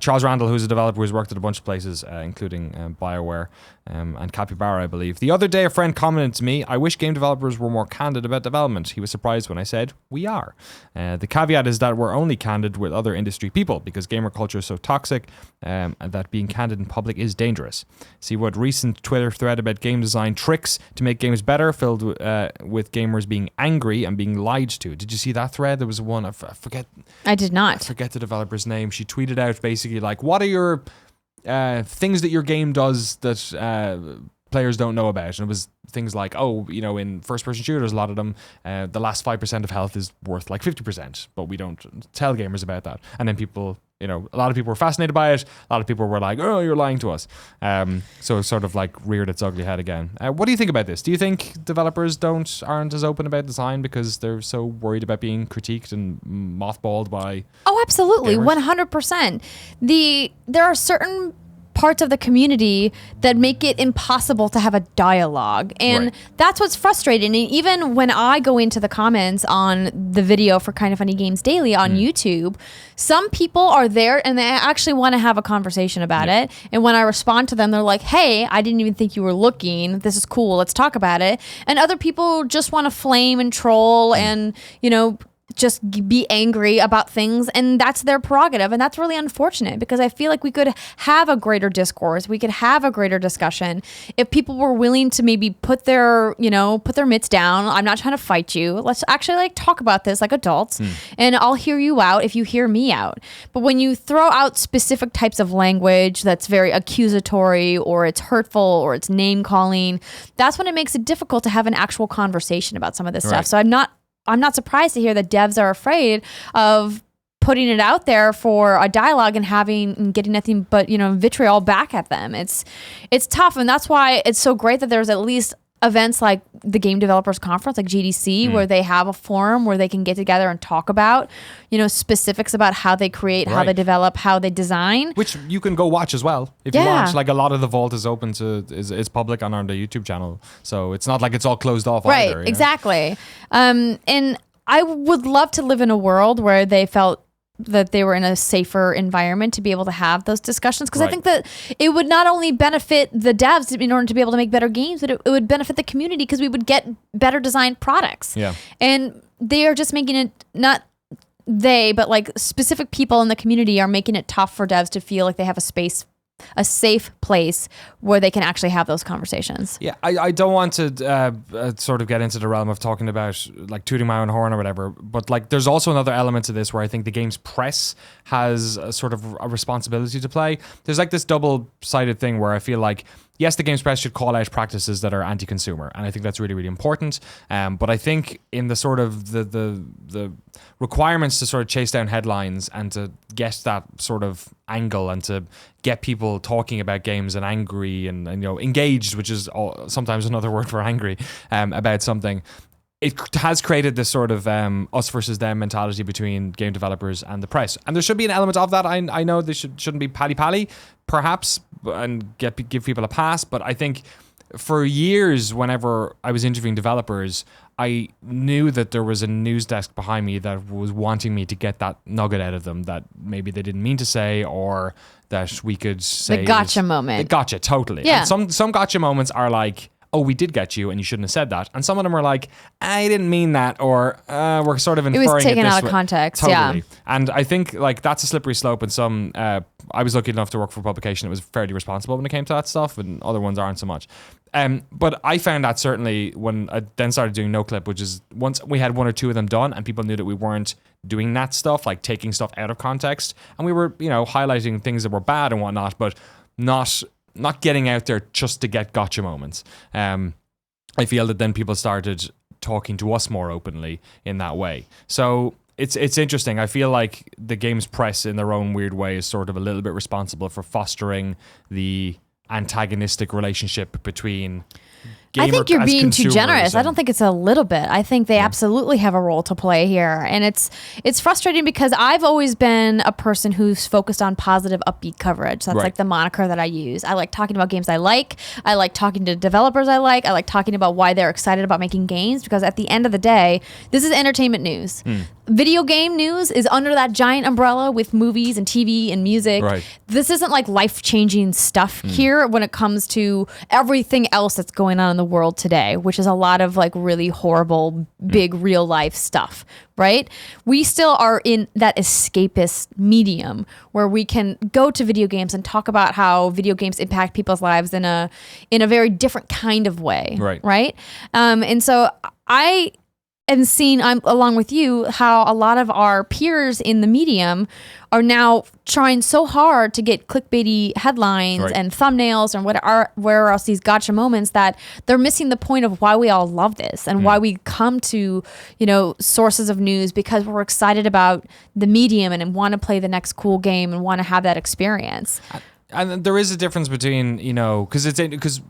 Charles Randall, who's a developer who's worked at a bunch of places, including BioWare and Capybara, I believe. The other day, a friend commented to me, "I wish game developers were more candid about development." He was surprised when I said, "We are." The caveat is that we're only candid with other industry people because gamer culture is so toxic and that being candid in public is dangerous. See what recent Twitter thread about game design tricks to make games better, filled with gamers being angry and being lied to. Did you see that thread? There was one, I forget. I did not. I forget the developer's name. She tweeted out basically like, what are your things that your game does that players don't know about? And it was things like, in first-person shooters, a lot of them, the last 5% of health is worth like 50%, but we don't tell gamers about that. And then people, a lot of people were fascinated by it. A lot of people were like, "Oh, you're lying to us." So it sort of like reared its ugly head again. What do you think about this? Do you think developers aren't as open about design because they're so worried about being critiqued and mothballed by? Oh, absolutely, gamers? 100%. There are certain parts of the community that make it impossible to have a dialogue, and that's what's frustrating. And even when I go into the comments on the video for Kind of Funny Games Daily on YouTube, some people are there and they actually want to have a conversation about it, and when I respond to them, they're like, "Hey, I didn't even think you were looking. This is cool, let's talk about it." And other people just want to flame and troll and just be angry about things, and that's their prerogative, and that's really unfortunate because I feel like we could have a greater discourse, we could have a greater discussion if people were willing to maybe put their mitts down. I'm not trying to fight you, let's actually talk about this like adults, and I'll hear you out if you hear me out. But when you throw out specific types of language that's very accusatory, or it's hurtful, or it's name calling, that's when it makes it difficult to have an actual conversation about some of this stuff. So I'm not surprised to hear that devs are afraid of putting it out there for a dialogue and getting nothing but vitriol back at them. It's tough, and that's why it's so great that there's at least events like the Game Developers Conference, like GDC, where they have a forum where they can get together and talk about specifics about how they create, how they develop, how they design, which you can go watch as well if you want. Like a lot of the vault is open is public on the YouTube channel, so it's not like it's all closed off either. Exactly. And I would love to live in a world where they felt that they were in a safer environment to be able to have those discussions, because I think that it would not only benefit the devs in order to be able to make better games, but it would benefit the community because we would get better designed products. And they are just making it, not they, but like specific people in the community are making it tough for devs to feel like they have a safe place where they can actually have those conversations. Yeah, I don't want to sort of get into the realm of talking about like tooting my own horn or whatever, but like there's also another element to this where I think the game's press has a sort of a responsibility to play. There's like this double-sided thing where I feel like, yes, the game's press should call out practices that are anti-consumer, and I think that's really, really important. But I think in the sort of the requirements to sort of chase down headlines and to get that sort of angle and to get people talking about games and angry and engaged, which is sometimes another word for angry, about something, it has created this sort of us versus them mentality between game developers and the press. And there should be an element of that. I know they shouldn't be pally-pally, perhaps, and give people a pass. But I think for years, whenever I was interviewing developers, I knew that there was a news desk behind me that was wanting me to get that nugget out of them that maybe they didn't mean to say, or that we could say. The gotcha moment. The gotcha, totally. Yeah. And some gotcha moments are like, "Oh, we did get you, and you shouldn't have said that." And some of them are like, "I didn't mean that," or "We're sort of inferring it was taken this out of way." context. Totally. Yeah. And I think like that's a slippery slope. And some, I was lucky enough to work for a publication that was fairly responsible when it came to that stuff, and other ones aren't so much. But I found that certainly when I then started doing NoClip, which is once we had one or two of them done, and people knew that we weren't doing that stuff, like taking stuff out of context, and we were highlighting things that were bad and whatnot, but not getting out there just to get gotcha moments. I feel that then people started talking to us more openly in that way. So it's interesting. I feel like the game's press in their own weird way is sort of a little bit responsible for fostering the antagonistic relationship between gamer, I think you're being too generous. I and- don't think it's a little bit. I think they absolutely have a role to play here. And it's frustrating because I've always been a person who's focused on positive, upbeat coverage. That's like the moniker that I use. I like talking about games I like. I like talking to developers I like. I like talking about why they're excited about making games, because at the end of the day, this is entertainment news. Video game news is under that giant umbrella with movies and TV and music. Right. This isn't like life-changing stuff here when it comes to everything else that's going on in the world today, which is a lot of like really horrible, big real life stuff, right? We still are in that escapist medium where we can go to video games and talk about how video games impact people's lives in a very different kind of way. Right. And so I am seeing, along with you, how a lot of our peers in the medium are now trying so hard to get clickbaity headlines and thumbnails and where else these gotcha moments, that they're missing the point of why we all love this and why we come to, sources of news, because we're excited about the medium and want to play the next cool game and want to have that experience. And there is a difference between, because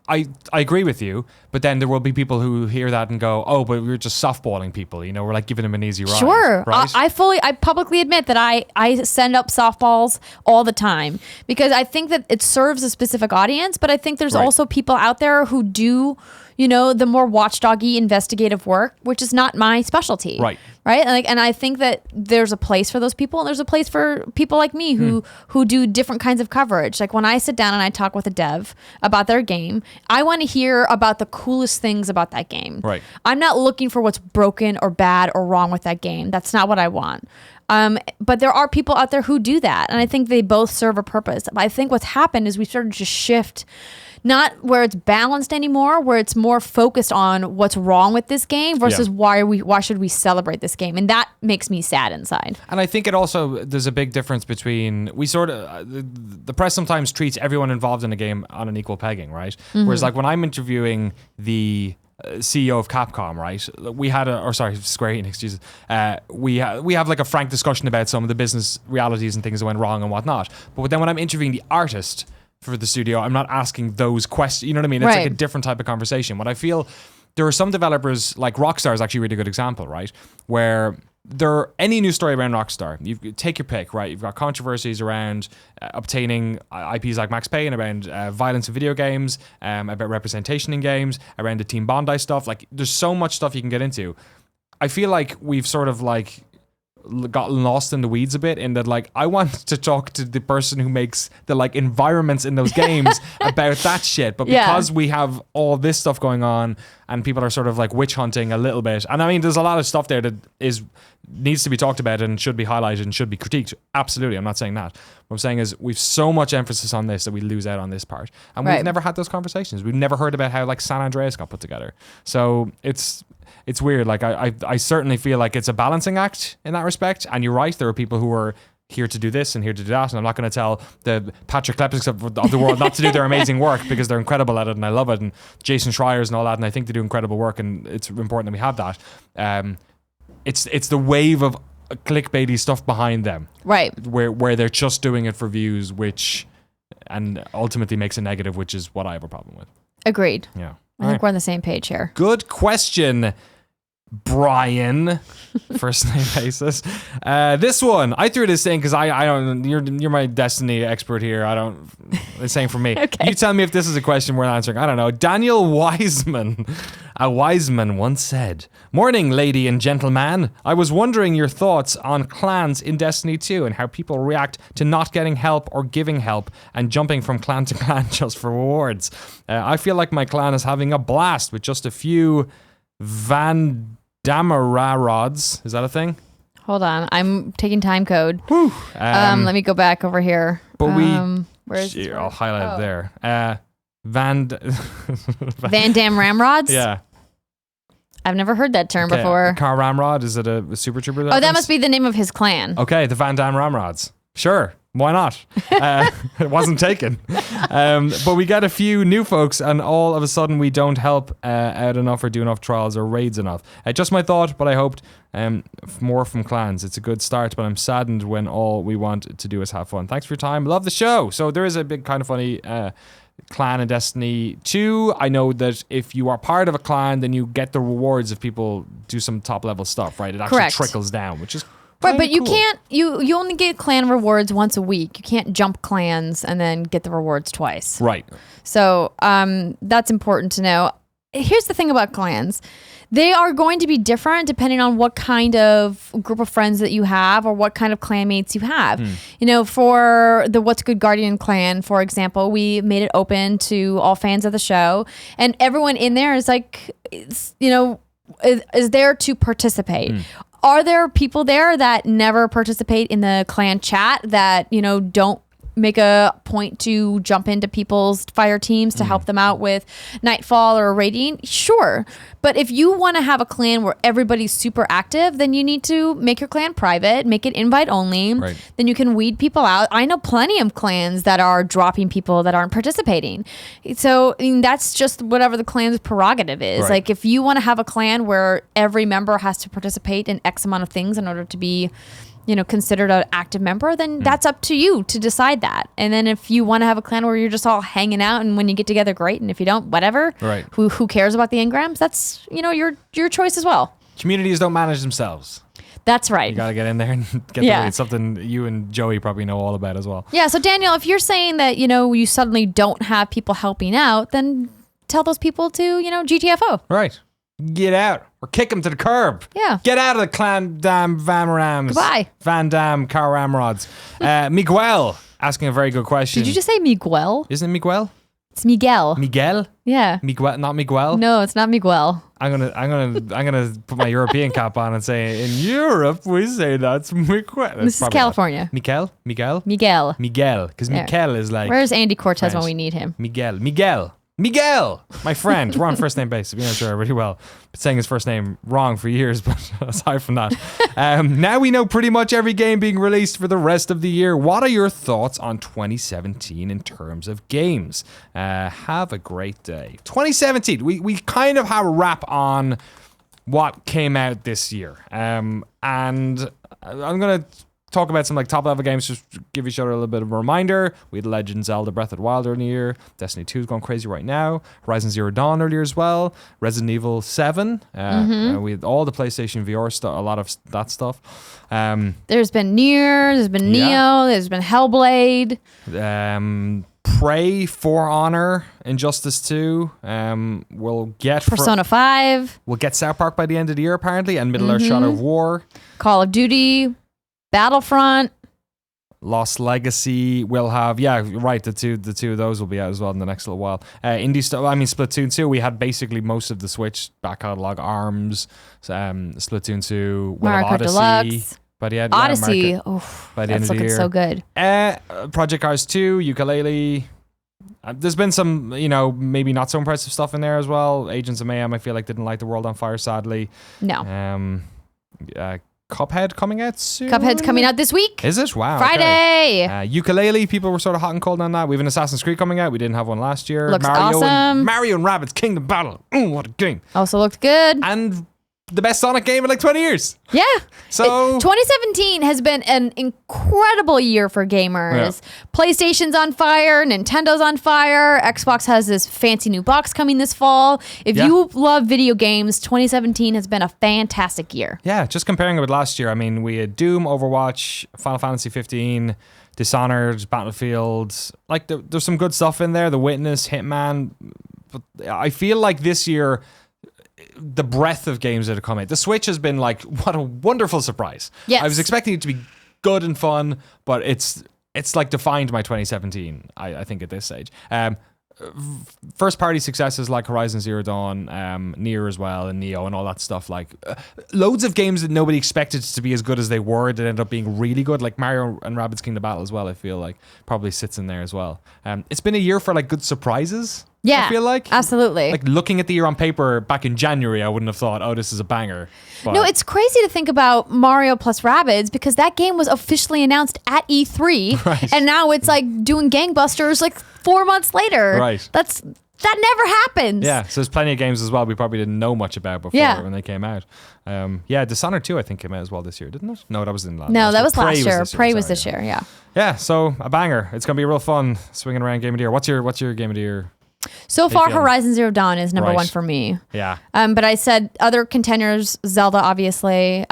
I agree with you, but then there will be people who hear that and go, oh, but we're just softballing people, we're like giving them an easy ride. Sure. Right? I publicly admit that I send up softballs all the time because I think that it serves a specific audience, but I think there's also people out there who do, the more watchdoggy investigative work, which is not my specialty. Right. And I think that there's a place for those people, and there's a place for people like me who do different kinds of coverage. Like when I sit down and I talk with a dev about their game, I want to hear about the coolest things about that game. Right. I'm not looking for what's broken or bad or wrong with that game. That's not what I want. But there are people out there who do that, and I think they both serve a purpose. I think what's happened is we started to shift, not where it's balanced anymore, where it's more focused on what's wrong with this game versus why should we celebrate this game, and that makes me sad inside. And I think there's a big difference between, we sort of, the press sometimes treats everyone involved in a game on an equal pegging, right? Whereas like when I'm interviewing the CEO of Capcom, right? We had Square Enix, Jesus. We have like a frank discussion about some of the business realities and things that went wrong and whatnot. But then when I'm interviewing the artist for the studio, I'm not asking those questions. You know what I mean? It's like a different type of conversation. What I feel, there are some developers, like Rockstar is actually a really good example, right? Where any news story around Rockstar, you take your pick, right? You've got controversies around obtaining IPs like Max Payne, around violence in video games, about representation in games, around the Team Bondi stuff. Like, there's so much stuff you can get into. I feel like we've sort of like gotten lost in the weeds a bit, in that like I want to talk to the person who makes the like environments in those games about that shit, but because we have all this stuff going on and people are sort of like witch hunting a little bit, and I mean there's a lot of stuff there that needs to be talked about and should be highlighted and should be critiqued. Absolutely, I'm not saying that. What I'm saying is we've so much emphasis on this that we lose out on this part, and we've never had those conversations. We've never heard about how like San Andreas got put together. So it's weird. Like I certainly feel like it's a balancing act in that respect. And you're right, there are people who are here to do this and here to do that. And I'm not going to tell the Patrick Klepsiks of the world not to do their amazing work, because they're incredible at it and I love it. And Jason Schreier's and all that. And I think they do incredible work, and it's important that we have that. It's the wave of clickbaity stuff behind them. Right. Where they're just doing it for views, and ultimately makes a negative, which is what I have a problem with. Agreed. Yeah. I think we're on the same page here. Good question, Brian. First name basis. This one, I threw this in because I don't. You're my Destiny expert here. I don't. It's saying for me. Okay. You tell me if this is a question worth answering. I don't know. Daniel Wiseman. A Wiseman once said, "Morning, lady and gentleman. I was wondering your thoughts on clans in Destiny 2 and how people react to not getting help or giving help and jumping from clan to clan just for rewards. I feel like my clan is having a blast with just a few Vandamararods." Is that a thing? Hold on. I'm taking time code. Let me go back over here. But I'll highlight it there. Van Dam Ramrods? Yeah. I've never heard that term before. Car Ramrod? Is it a Super Trooper? That must be the name of his clan. Okay, the Van Dam Ramrods. Sure. Why not? It wasn't taken. But we get a few new folks, and all of a sudden we don't help out enough or do enough trials or raids enough. Just my thought, but I hoped more from clans. It's a good start, but I'm saddened when all we want to do is have fun. Thanks for your time. Love the show. So there is a big kind of funny clan in Destiny 2. I know that if you are part of a clan, then you get the rewards if people do some top level stuff, right? It actually trickles down, which is right, but you cool. can't. You only get clan rewards once a week. You can't jump clans and then get the rewards twice. Right. So that's important to know. Here's the thing about clans. They are going to be different depending on what kind of group of friends that you have or what kind of clanmates you have. You know, for the What's Good Guardian clan, for example, we made it open to all fans of the show, and everyone in there is like, you know, is there to participate. Are there people there that never participate in the clan chat that, you know, don't make a point to jump into people's fire teams to help them out with Nightfall or raiding? Sure. But if you want to have a clan where everybody's super active, then you need to make your clan private, make it invite only. Right. Then you can weed people out. I know plenty of clans that are dropping people that aren't participating. So I mean, that's just whatever the clan's prerogative is. Right. Like if you want to have a clan where every member has to participate in X amount of things in order to be, you know, considered an active member, then that's up to you to decide that. And then if you want to have a clan where you're just all hanging out, and when you get together, great. And if you don't, whatever. Right. Who cares about the engrams? That's, you know, your choice as well. Communities don't manage themselves. That's right. You got to get in there and get the it's something you and Joey probably know all about as well. Yeah. So Daniel, if you're saying that, you know, you suddenly don't have people helping out, then tell those people to, you know, GTFO. Right. Get out or kick them to the curb. Yeah. Get out of the clan damn Van Rams. Goodbye. Van Dam car ramrods. Miguel asking a very good question. Did you just say Miguel? Isn't it Miguel? It's Miguel. Miguel? Yeah. Miguel, not Miguel? No, it's not Miguel. I'm gonna put my European cap on and say in Europe we say that's Miguel. This is California. Miguel? Miguel. Because Miguel is like Where's Andy Cortez French. when we need him? Miguel, my friend. We're on first name basis. We know each other really well. Been saying his first name wrong for years, but aside from that, now we know pretty much every game being released for the rest of the year. What are your thoughts on 2017 in terms of games? Have a great day. 2017. We kind of have a wrap on what came out this year, and I'm gonna talk about some like top level games, just give each other a little bit of a reminder. We had Legend Zelda Breath of the Wild earlier in the year. Destiny 2 is going crazy right now. Horizon Zero Dawn earlier as well. Resident Evil 7. We had all the PlayStation VR stuff, a lot of that stuff. There's been Nier, there's been Neo, there's been Hellblade. Prey, For Honor, Injustice 2. We'll get Persona 5. We'll get South Park by the end of the year apparently, and Middle-earth Shadow of War. Call of Duty. Battlefront, Lost Legacy will have, the two of those will be out as well in the next little while. Indie stuff, Splatoon 2, we had basically most of the Switch back catalog. ARMS, Splatoon 2, Mario Kart Deluxe, by the end, Odyssey, by the end that's of the looking year. so good. Project Cars 2, Yooka-Laylee. There's been some, maybe not so impressive stuff in there as well. Agents of Mayhem, I feel like didn't light the world on fire, sadly. No. Cuphead coming out soon? Cuphead's coming out this week. Is it? Wow. Friday. Okay. Yooka-Laylee, people were sort of hot and cold on that. We have an Assassin's Creed coming out. We didn't have one last year. Looks awesome. Mario and Rabbids Kingdom Battle. What a game. Also looked good. And the best Sonic game in like 20 years. Yeah. So 2017 has been an incredible year for gamers. Yeah. PlayStation's on fire, Nintendo's on fire, Xbox has this fancy new box coming this fall. If you love video games, 2017 has been a fantastic year. Yeah, just comparing it with last year, we had Doom, Overwatch, Final Fantasy 15, Dishonored, Battlefield. Like there's some good stuff in there. The Witness, Hitman. But I feel like this year, the breadth of games that have come out. The Switch has been like, what a wonderful surprise. Yes. I was expecting it to be good and fun, but it's like defined my 2017, I think at this stage. First party successes like Horizon Zero Dawn, Nier as well, and Neo and all that stuff. Like loads of games that nobody expected to be as good as they were that ended up being really good. Like Mario and Rabbids Kingdom Battle as well, I feel like probably sits in there as well. It's been a year for like good surprises. Yeah, I feel like. Absolutely. Like looking at the year on paper back in January, I wouldn't have thought, oh, this is a banger. But no, it's crazy to think about Mario plus Rabbids because that game was officially announced at E3. Right. And now it's like doing gangbusters like 4 months later. Right. That's That never happens. Yeah, so there's plenty of games as well we probably didn't know much about before when they came out. Dishonored 2 I think came out as well this year, didn't it? No, that was in last year. No, that was last year. Prey was this year, yeah. Yeah, so a banger. It's going to be real fun swinging around Game of the Year. What's your Game of the Year? So far, Horizon Zero Dawn is number one for me. Yeah. But I said other contenders, Zelda, obviously.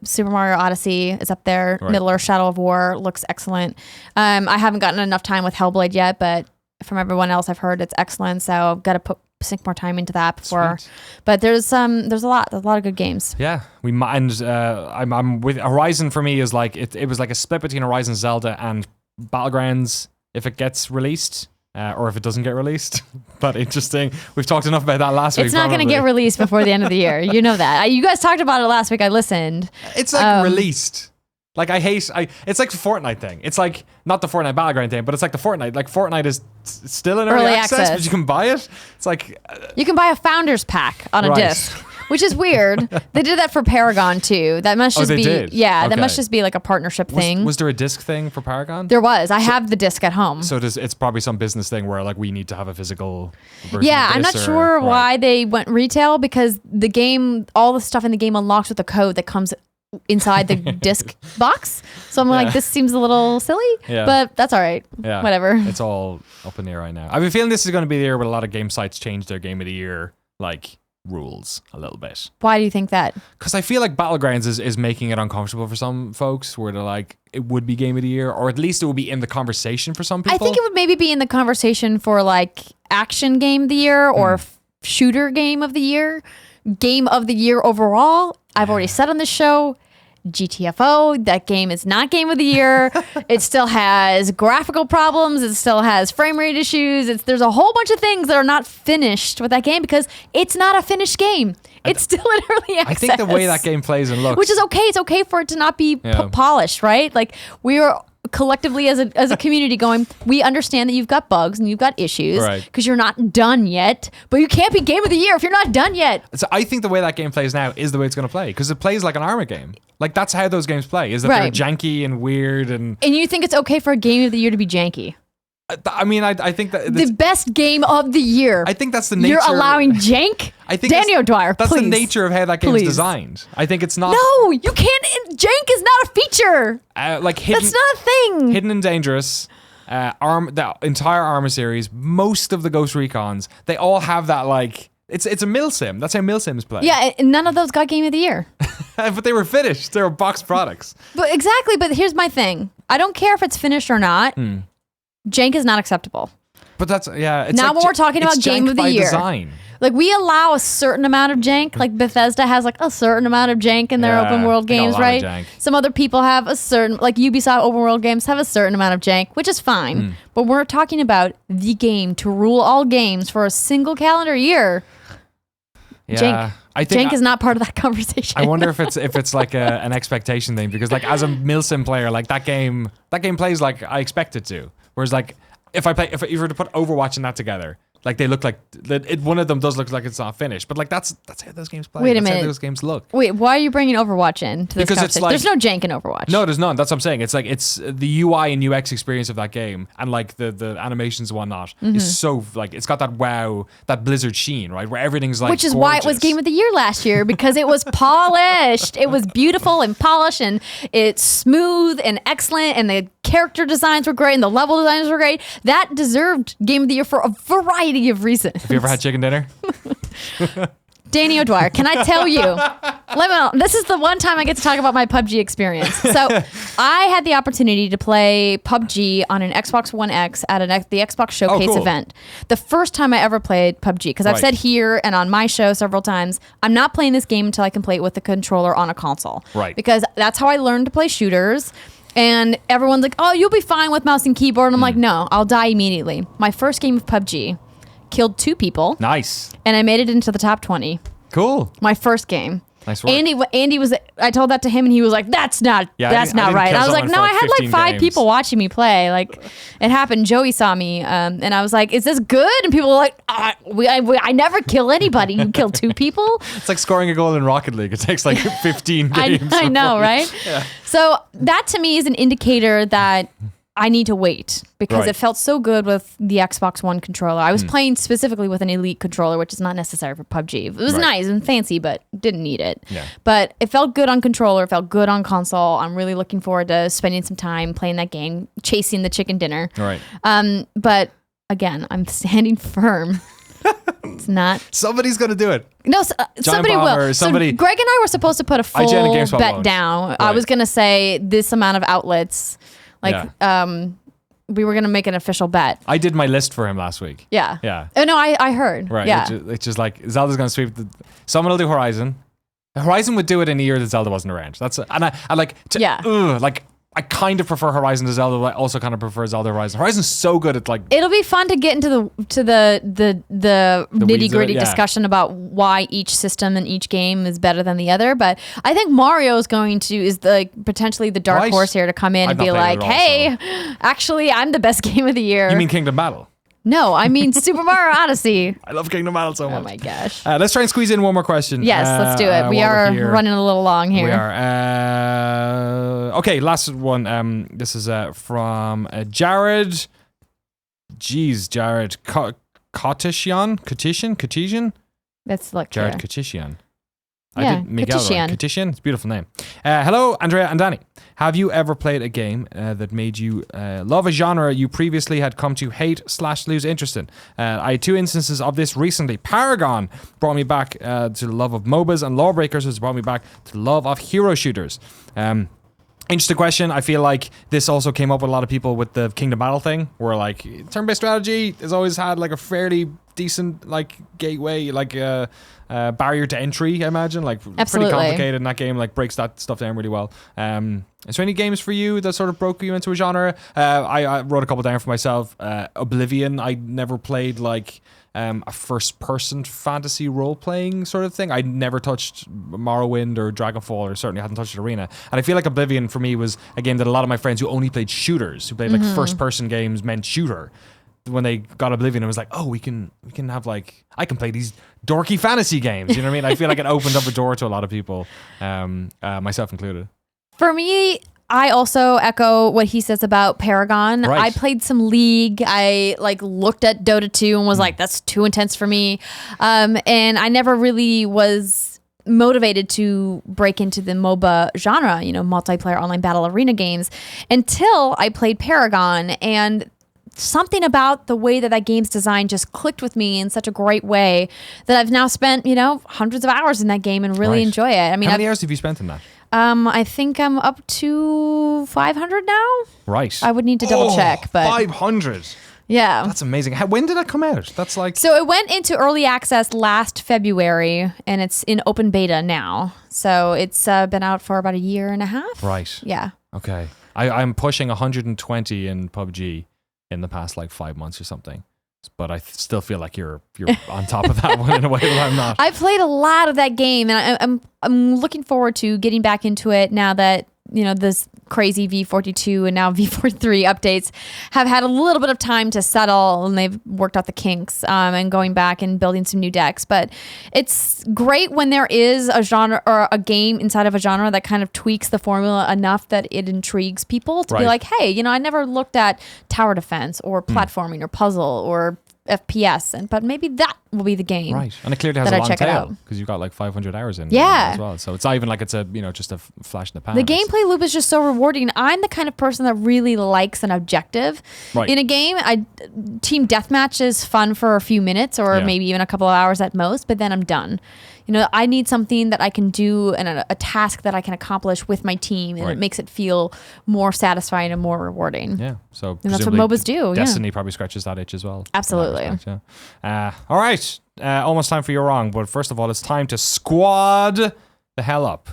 Super Mario Odyssey is up there. Right. Middle-earth Shadow of War looks excellent. I haven't gotten enough time with Hellblade yet, but from everyone else I've heard it's excellent. So I've got to sink more time into that before. Sweet. But there's a lot of good games. Yeah. I'm with Horizon. For me is like it was like a split between Horizon, Zelda, and Battlegrounds if it gets released. Or if it doesn't get released. But interesting. We've talked enough about that last week. It's not going to get released before the end of the year. You know that. You guys talked about it last week. I listened. It's like released. Like it's like the Fortnite thing. It's like not the Fortnite Battleground thing, but it's like the Fortnite. Like Fortnite is still in early access, but you can buy it. It's like you can buy a founder's pack on a disc, which is weird. They did that for Paragon too. That must just be that must just be like a partnership thing. Was there a disc thing for Paragon? There was. I have the disc at home. So it's probably some business thing where like we need to have a physical version. Yeah, of this I'm not sure why they went retail because the game, all the stuff in the game unlocks with a code that comes inside the disc box. So I'm like, this seems a little silly, but that's all right. Yeah, whatever. It's all up in the air right now. I've been feeling this is going to be the year where a lot of game sites change their Game of the Year like rules a little bit. Why do you think that? Because I feel like Battlegrounds is making it uncomfortable for some folks where they're like, it would be Game of the Year, or at least it would be in the conversation for some people. I think it would maybe be in the conversation for like action Game of the Year or shooter Game of the Year. Game of the Year overall. I've already said on this show, GTFO, that game is not Game of the Year. It still has graphical problems. It still has frame rate issues. There's a whole bunch of things that are not finished with that game because it's not a finished game. It's still in early access. I think the way that game plays and looks, which is okay. It's okay for it to not be polished, right? Like we are collectively as a community going, we understand that you've got bugs and you've got issues because you're not done yet, but you can't be Game of the Year if you're not done yet. So I think the way that game plays now is the way it's going to play because it plays like an Arma game. Like that's how those games play, is that they're janky and weird. And you think it's okay for a Game of the Year to be janky? I mean, I think that the best game of the year. I think that's the nature. You're allowing jank? I think Danny O'Dwyer, that's the nature of how that game's designed. I think it's not. No, you can't. Jank is not a feature. Like hidden, that's not a thing. Hidden and Dangerous, the entire Arma series, most of the Ghost Recons, they all have that like. It's a milsim. That's how milsims play. Yeah, and none of those got Game of the Year. But they were finished. They were boxed products. But exactly. But here's my thing. I don't care if it's finished or not. Jank is not acceptable. But that's it's now like when we're talking about Game of the Year. Design. Like we allow a certain amount of jank. Like Bethesda has like a certain amount of jank in their open world games, right? Some other people have a certain, like Ubisoft open world games have a certain amount of jank, which is fine. But we're talking about the game to rule all games for a single calendar year. Yeah. Jank. I think Jank is not part of that conversation. I wonder if it's like an expectation thing because like as a milsim player, like that game plays like I expect it to. Whereas like if you were to put Overwatch and that together, like they look like one of them does look like it's not finished, but like that's how those games play. Wait a minute, how those games look. Wait, why are you bringing Overwatch into this conversation? It's like, there's no jank in Overwatch. No, there's none. That's what I'm saying. It's like it's the UI and UX experience of that game, and like the animations and whatnot is so like it's got that Blizzard sheen, right, where everything's like which is gorgeous. Why it was Game of the Year last year because it was polished. It was beautiful and polished, and it's smooth and excellent, and the character designs were great, and the level designs were great. That deserved Game of the Year for a variety of reasons. Have you ever had chicken dinner? Danny O'Dwyer, can I tell you? This is the one time I get to talk about my PUBG experience. So I had the opportunity to play PUBG on an Xbox One X at the Xbox Showcase event. The first time I ever played PUBG, because I've said here and on my show several times, I'm not playing this game until I can play it with the controller on a console. Right. Because that's how I learned to play shooters. And everyone's like, oh, you'll be fine with mouse and keyboard. And I'm like, no, I'll die immediately. My first game of PUBG killed 2 people. Nice. And I made it into the top 20. Cool. My first game. Nice work. Andy was, I told that to him and he was like, that's not right. I was like, no, I had like 5 people watching me play. Like it happened. Joey saw me and I was like, is this good? And people were like, I never kill anybody. You kill 2 people. It's like scoring a goal in Rocket League. It takes like 15 games. I know, right? Yeah. So that to me is an indicator that I need to wait because it felt so good with the Xbox One controller. I was playing specifically with an Elite controller, which is not necessary for PUBG. It was nice and fancy, but didn't need it. Yeah. But it felt good on controller. It felt good on console. I'm really looking forward to spending some time playing that game, chasing the chicken dinner. Right. But again, I'm standing firm. It's not. Somebody's going to do it. No, somebody will. So Greg and I were supposed to put a full bet down. Right. I was going to say this amount of outlets. We were going to make an official bet. I did my list for him last week. Yeah. Yeah. Oh, no, I heard. Right. Yeah. It's just like Zelda's going to sweep someone will do Horizon. Horizon would do it in a year that Zelda wasn't around. I kind of prefer Horizon to Zelda, but I also kind of prefer Zelda to Horizon. Horizon's so good at like... It'll be fun to get into the nitty-gritty discussion about why each system in each game is better than the other, but I think Mario is potentially the dark horse here to come in and be like, hey, actually, I'm the best game of the year. You mean Kingdom Battle? No, I mean Super Mario Odyssey. I love Kingdom Battle so much. Oh my gosh. Let's try and squeeze in one more question. Yes, let's do it. We are running a little long here. We are. Okay, last one. This is from Jared. Jeez, Jared Katishian? Let's look Jared here. Katishian. Yeah, I did Miguel right. Katishian. It's a beautiful name. Hello, Andrea and Danny. Have you ever played a game that made you love a genre you previously had come to hate/lose interest in? I had 2 instances of this recently. Paragon brought me back to the love of MOBAs, and Lawbreakers has brought me back to the love of hero shooters. Interesting question. I feel like this also came up with a lot of people with the Kingdom Battle thing, where like turn-based strategy has always had like a fairly decent like gateway, like barrier to entry, I imagine. Like Absolutely. Pretty complicated, and that game like breaks that stuff down really well. Is there any games for you that sort of broke you into a genre? I wrote a couple down for myself. Oblivion, I never played like a first-person fantasy role-playing sort of thing. I never touched Morrowind or Dragonfall, or certainly hadn't touched Arena. And I feel like Oblivion for me was a game that a lot of my friends who only played shooters, who played like first-person games meant shooter, when they got Oblivion, it was like, oh, we can have like, I can play these dorky fantasy games. You know what I mean? I feel like it opened up a door to a lot of people, myself included. For me, I also echo what he says about Paragon. Right. I played some League. I like looked at Dota 2 and was like, that's too intense for me. And I never really was motivated to break into the MOBA genre, multiplayer online battle arena games, until I played Paragon. And something about the way that game's design just clicked with me in such a great way that I've now spent, hundreds of hours in that game and really enjoy it. I mean, how many hours have you spent in that? I think I'm up to 500 now. Right. I would need to double check, but 500. Yeah. That's amazing. When did that come out? That's like... So it went into early access last February, and it's in open beta now. So it's been out for about a year and a half. Right. Yeah. Okay. I'm pushing 120 in PUBG in the past like 5 months or something. But I still feel like you're on top of that one in a way that I'm not. I played a lot of that game, and I'm looking forward to getting back into it now that this crazy V42 and now V43 updates have had a little bit of time to settle, and they've worked out the kinks, and going back and building some new decks. But it's great when there is a genre or a game inside of a genre that kind of tweaks the formula enough that it intrigues people to be like, hey, I never looked at tower defense or platforming or puzzle or FPS, but maybe that will be the game. Right. And it clearly has a long tail because you've got like 500 hours in as well. So it's not even like it's a, just a flash in the pan. The gameplay loop is just so rewarding. I'm the kind of person that really likes an objective in a game. Team deathmatch is fun for a few minutes or maybe even a couple of hours at most, but then I'm done. I need something that I can do and a task that I can accomplish with my team, and it makes it feel more satisfying and more rewarding. Yeah. So and that's what MOBAs do. Destiny probably scratches that itch as well. Absolutely. All right. Almost time for your wrong, but first of all, it's time to squad the hell up.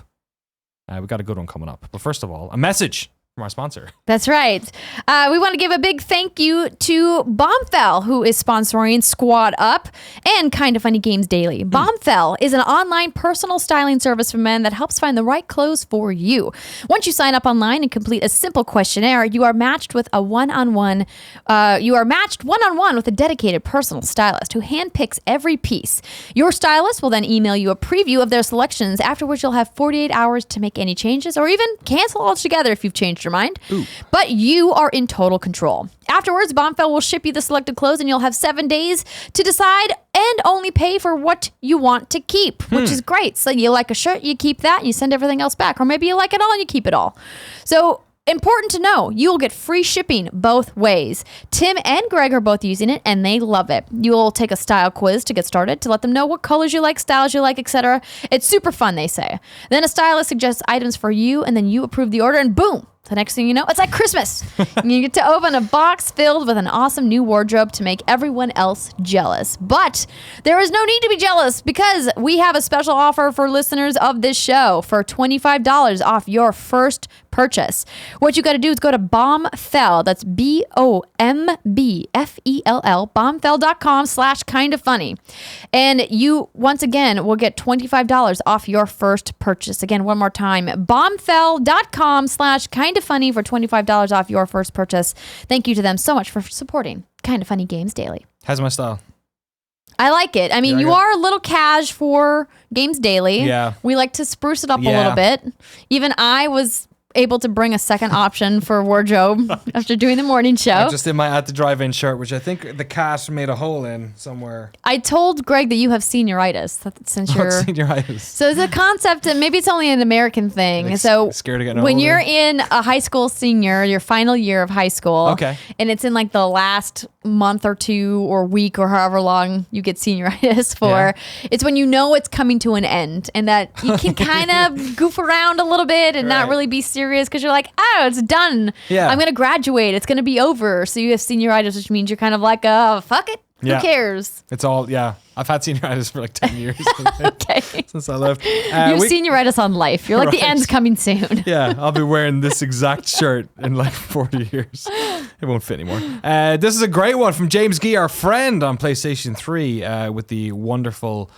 We got a good one coming up. But first of all, a message from our sponsor. That's right. We want to give a big thank you to Bombfell, who is sponsoring Squad Up and Kind of Funny Games Daily. Bombfell is an online personal styling service for men that helps find the right clothes for you. Once you sign up online and complete a simple questionnaire, you are matched with a one-on-one with a dedicated personal stylist who handpicks every piece. Your stylist will then email you a preview of their selections, after which you'll have 48 hours to make any changes or even cancel altogether if you've changed your mastermind. Ooh. But you are in total control. Afterwards, Bombfell will ship you the selected clothes and you'll have 7 days to decide and only pay for what you want to keep, which is great. So you like a shirt, you keep that and you send everything else back. Or maybe you like it all and you keep it all. So important to know, you will get free shipping both ways. Tim and Greg are both using it and they love it. You will take a style quiz to get started to let them know what colors you like, styles you like, etc. It's super fun, they say. Then a stylist suggests items for you and then you approve the order and boom. The next thing you know, it's like Christmas. You get to open a box filled with an awesome new wardrobe to make everyone else jealous. But there is no need to be jealous because we have a special offer for listeners of this show for $25 off your first purchase. What you got to do is go to Bombfell. That's BOMBFELL, bombfell.com/kindafunny. And you, once again, will get $25 off your first purchase. Again, one more time, bombfell.com/kindafunny for $25 off your first purchase. Thank you to them so much for supporting Kinda Funny Games Daily. How's my style? I like it. I mean, you are a little cash for Games Daily. Yeah. We like to spruce it up a little bit. Even I was able to bring a second option for wardrobe after doing the morning show. I'm just in my At the Drive-In shirt, which I think the cat made a hole in somewhere. I told Greg that you have senioritis since you're senioritis. So it's a concept, and maybe it's only an American thing. So scared of getting when older. you're in a high school senior, your final year of high school, okay, and it's in like the last month or two or week or however long you get senioritis for, it's when you know it's coming to an end and that you can kind of goof around a little bit and not really be serious because you're like, oh, it's done. I'm going to graduate. It's going to be over. So you have senioritis, which means you're kind of like, fuck it. Who cares? It's all, I've had senioritis for like 10 years. Okay. Since I left. You have senioritis on life. You're like, the end's coming soon. Yeah, I'll be wearing this exact shirt in like 40 years. It won't fit anymore. This is a great one from James Gee, our friend on PlayStation 3, with the wonderful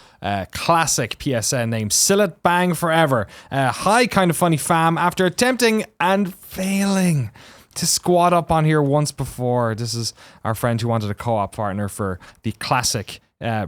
classic PSN name, Sillet Bang Forever. Hi, Kinda Funny fam. After attempting and failing to squat up on here once before. This is our friend who wanted a co-op partner for the classic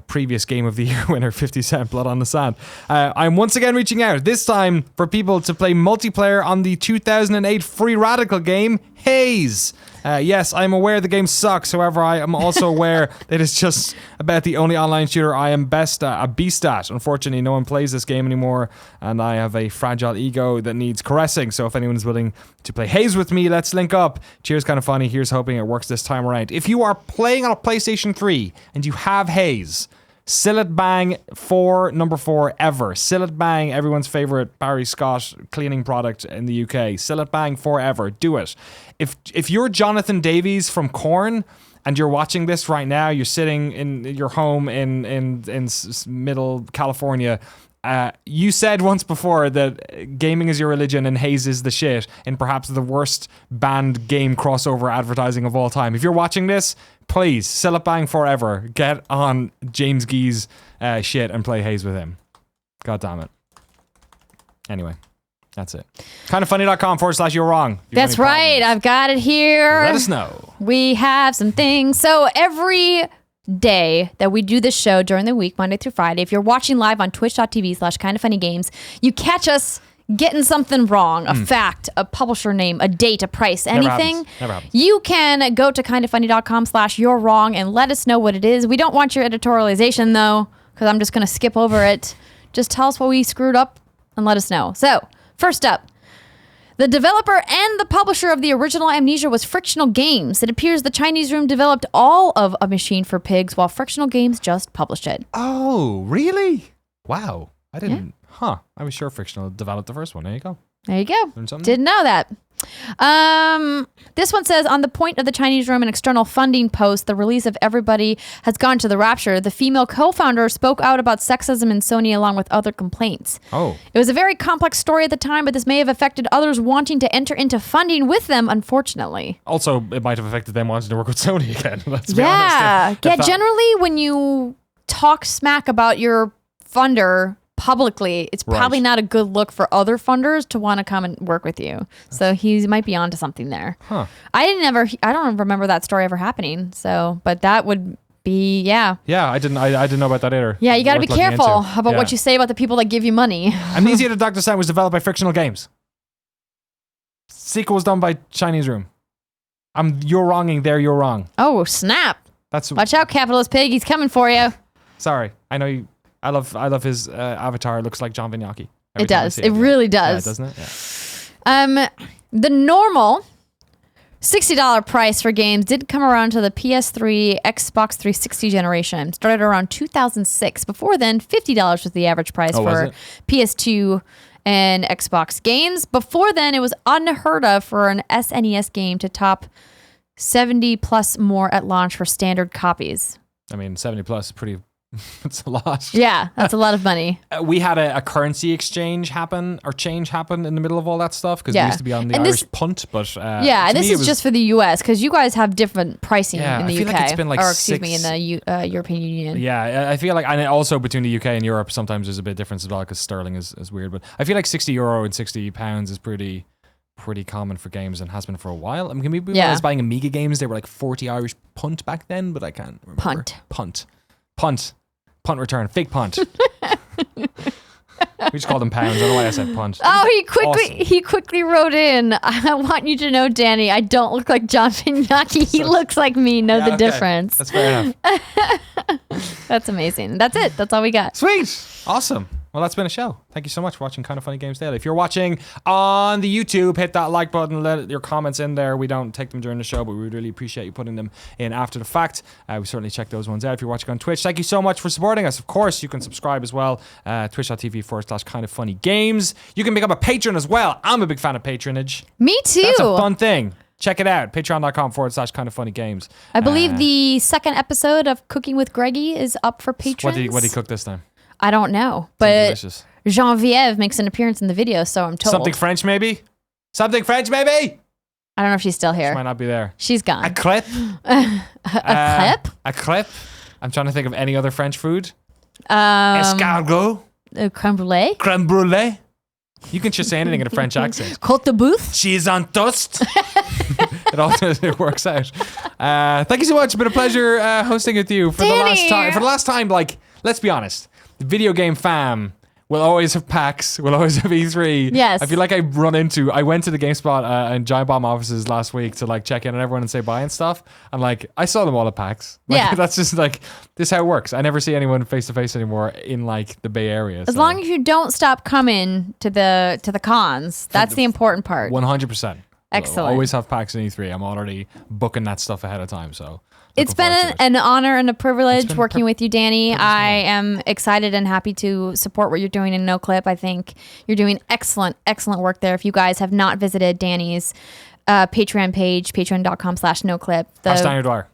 previous Game of the Year winner, 50 Cent Blood on the Sand. I'm once again reaching out, this time for people to play multiplayer on the 2008 Free Radical game, Haze. Yes, I'm aware the game sucks. However, I am also aware that it's just about the only online shooter I am a beast at. Unfortunately, no one plays this game anymore, and I have a fragile ego that needs caressing. So if anyone is willing to play Haze with me, let's link up. Cheers, Kinda Funny. Here's hoping it works this time around. If you are playing on a PlayStation 3 and you have Haze, Sillet Bang 4, number 4 ever. Sillet Bang, everyone's favorite Barry Scott cleaning product in the UK. Sillet Bang forever. Do it. If you're Jonathan Davies from Korn and you're watching this right now, you're sitting in your home in middle California. You said once before that gaming is your religion and Haze is the shit in perhaps the worst banned game crossover advertising of all time. If you're watching this, please, Sillet Bang forever. Get on James Gee's shit and play Haze with him. God damn it. Anyway, that's it. Kindafunny.com/you're wrong. That's right. I've got it here. Let us know. We have some things. So every day that we do this show during the week, Monday through Friday, if you're watching live on twitch.tv/kindafunnygames, you catch us getting something wrong, a fact, a publisher name, a date, a price, anything. Never happens. You can go to kindafunny.com/you're wrong and let us know what it is. We don't want your editorialization though, because I'm just going to skip over it. Just tell us what we screwed up and let us know. So first up, the developer and the publisher of the original Amnesia was Frictional Games. It appears the Chinese room developed all of A Machine for Pigs while Frictional Games just published it. Oh, really? Wow. I didn't. I was sure Frictional developed the first one. There you go. There you go. Didn't know that. This one says, on the point of the Chinese room and external funding post, the release of Everybody Has Gone to the Rapture, the female co-founder spoke out about sexism in Sony along with other complaints. Oh. It was a very complex story at the time, but this may have affected others wanting to enter into funding with them, unfortunately. Also, it might have affected them wanting to work with Sony again. Let's be honest. Generally, when you talk smack about your funder publicly, it's probably not a good look for other funders to want to come and work with you. So he might be onto something there. I don't remember that story ever happening. So, but that would be, yeah, I didn't know about that either. Yeah, you got to be careful about what you say about the people that give you money. Amnesia to Dr. Sam was developed by Frictional Games. Sequel was done by Chinese Room. You're wronging there. You're wrong. Oh, snap. Watch out, Capitalist Pig. He's coming for you. Sorry. I know you. I love his avatar. It looks like John Vignacchi. It does. It really does. Yeah, doesn't it? Yeah. The normal $60 price for games did come around to the PS3, Xbox 360 generation. Started around 2006. Before then, $50 was the average price for PS2 and Xbox games. Before then, it was unheard of for an SNES game to top 70 plus more at launch for standard copies. I mean, 70 plus is pretty... That's a lot. Yeah, that's a lot of money. We had a currency exchange happen in the middle of all that stuff because we used to be on the Irish punt. But and this is just for the US because you guys have different pricing in the UK. Like it's been like in the European Union. Yeah, I feel like, and also between the UK and Europe, sometimes there's a bit of difference as well because sterling is weird. But I feel like €60 and £60 is pretty common for games and has been for a while. I mean, when I was buying Amiga games, they were like 40 Irish punt back then, but I can't remember. Punt return, fake punt. We just called them pounds. I don't know why I said punt. Oh, he quickly wrote in. I want you to know, Danny, I don't look like John Vignacchi. He looks like me. Know the difference. That's fair enough. That's amazing. That's it. That's all we got. Sweet. Awesome. Well, that's been a show. Thank you so much for watching Kind of Funny Games Daily. If you're watching on the YouTube, hit that like button. Let your comments in there. We don't take them during the show, but we really appreciate you putting them in after the fact. We certainly check those ones out. If you're watching on Twitch, thank you so much for supporting us. Of course, you can subscribe as well. Twitch.tv/kindoffunnygames. You can become a patron as well. I'm a big fan of patronage. Me too. That's a fun thing. Check it out. Patreon.com/kindoffunnygames. I believe the second episode of Cooking with Greggy is up for patrons. What did he cook this time? I don't know, but Genevieve makes an appearance in the video, so I'm told. Something French, maybe? I don't know if she's still here. She might not be there. She's gone. A clip? A clip? A clip? I'm trying to think of any other French food. Escargot? Creme brulee? Creme brulee? You can just say anything in a French accent. Côte de boeuf? Cheese on toast? It works out. Thank you so much. It's been a pleasure hosting with you. For the last time, like, let's be honest. The video game fam will always have PAX, will always have E3. Yes. I feel like I went to the GameSpot and Giant Bomb offices last week to like check in on everyone and say bye and stuff. And like, I saw them all at PAX. Like, that's just like, this is how it works. I never see anyone face to face anymore in like the Bay Area. As long as you don't stop coming to the cons, that's the important part. 100%. Excellent. We'll always have PAX and E3. I'm already booking that stuff ahead of time, so... It's been an honor and a privilege working with you, Danny. I am excited and happy to support what you're doing in NoClip. I think you're doing excellent work there. If you guys have not visited Danny's Patreon page, patreon.com/NoClip. Danny O'Dwyer.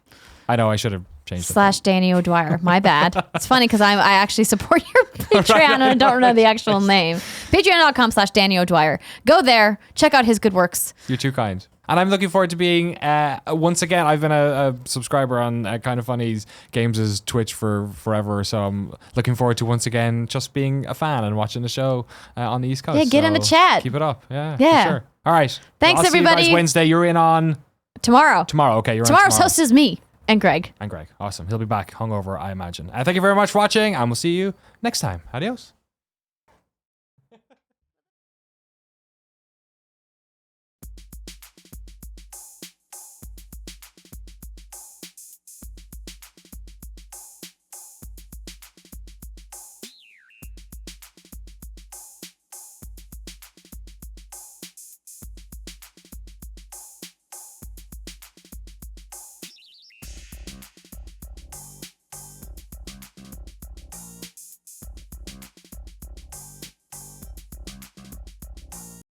I know, I should have changed it. /Danny O'Dwyer. My bad. It's funny because I actually support your Patreon and I don't know the actual name. Patreon.com/Danny O'Dwyer. Go there. Check out his good works. You're too kind. And I'm looking forward to being, once again, I've been a subscriber on Kind of Funny's Games' Twitch for forever. So I'm looking forward to once again just being a fan and watching the show on the East Coast. Yeah, get in the chat. Keep it up. Yeah. For sure. All right. Thanks, everybody. See you guys Wednesday. You're in on... Tomorrow. Okay. You're Tomorrow's on tomorrow. host is me and Greg. Awesome. He'll be back hungover, I imagine. Thank you very much for watching, and we'll see you next time. Adios.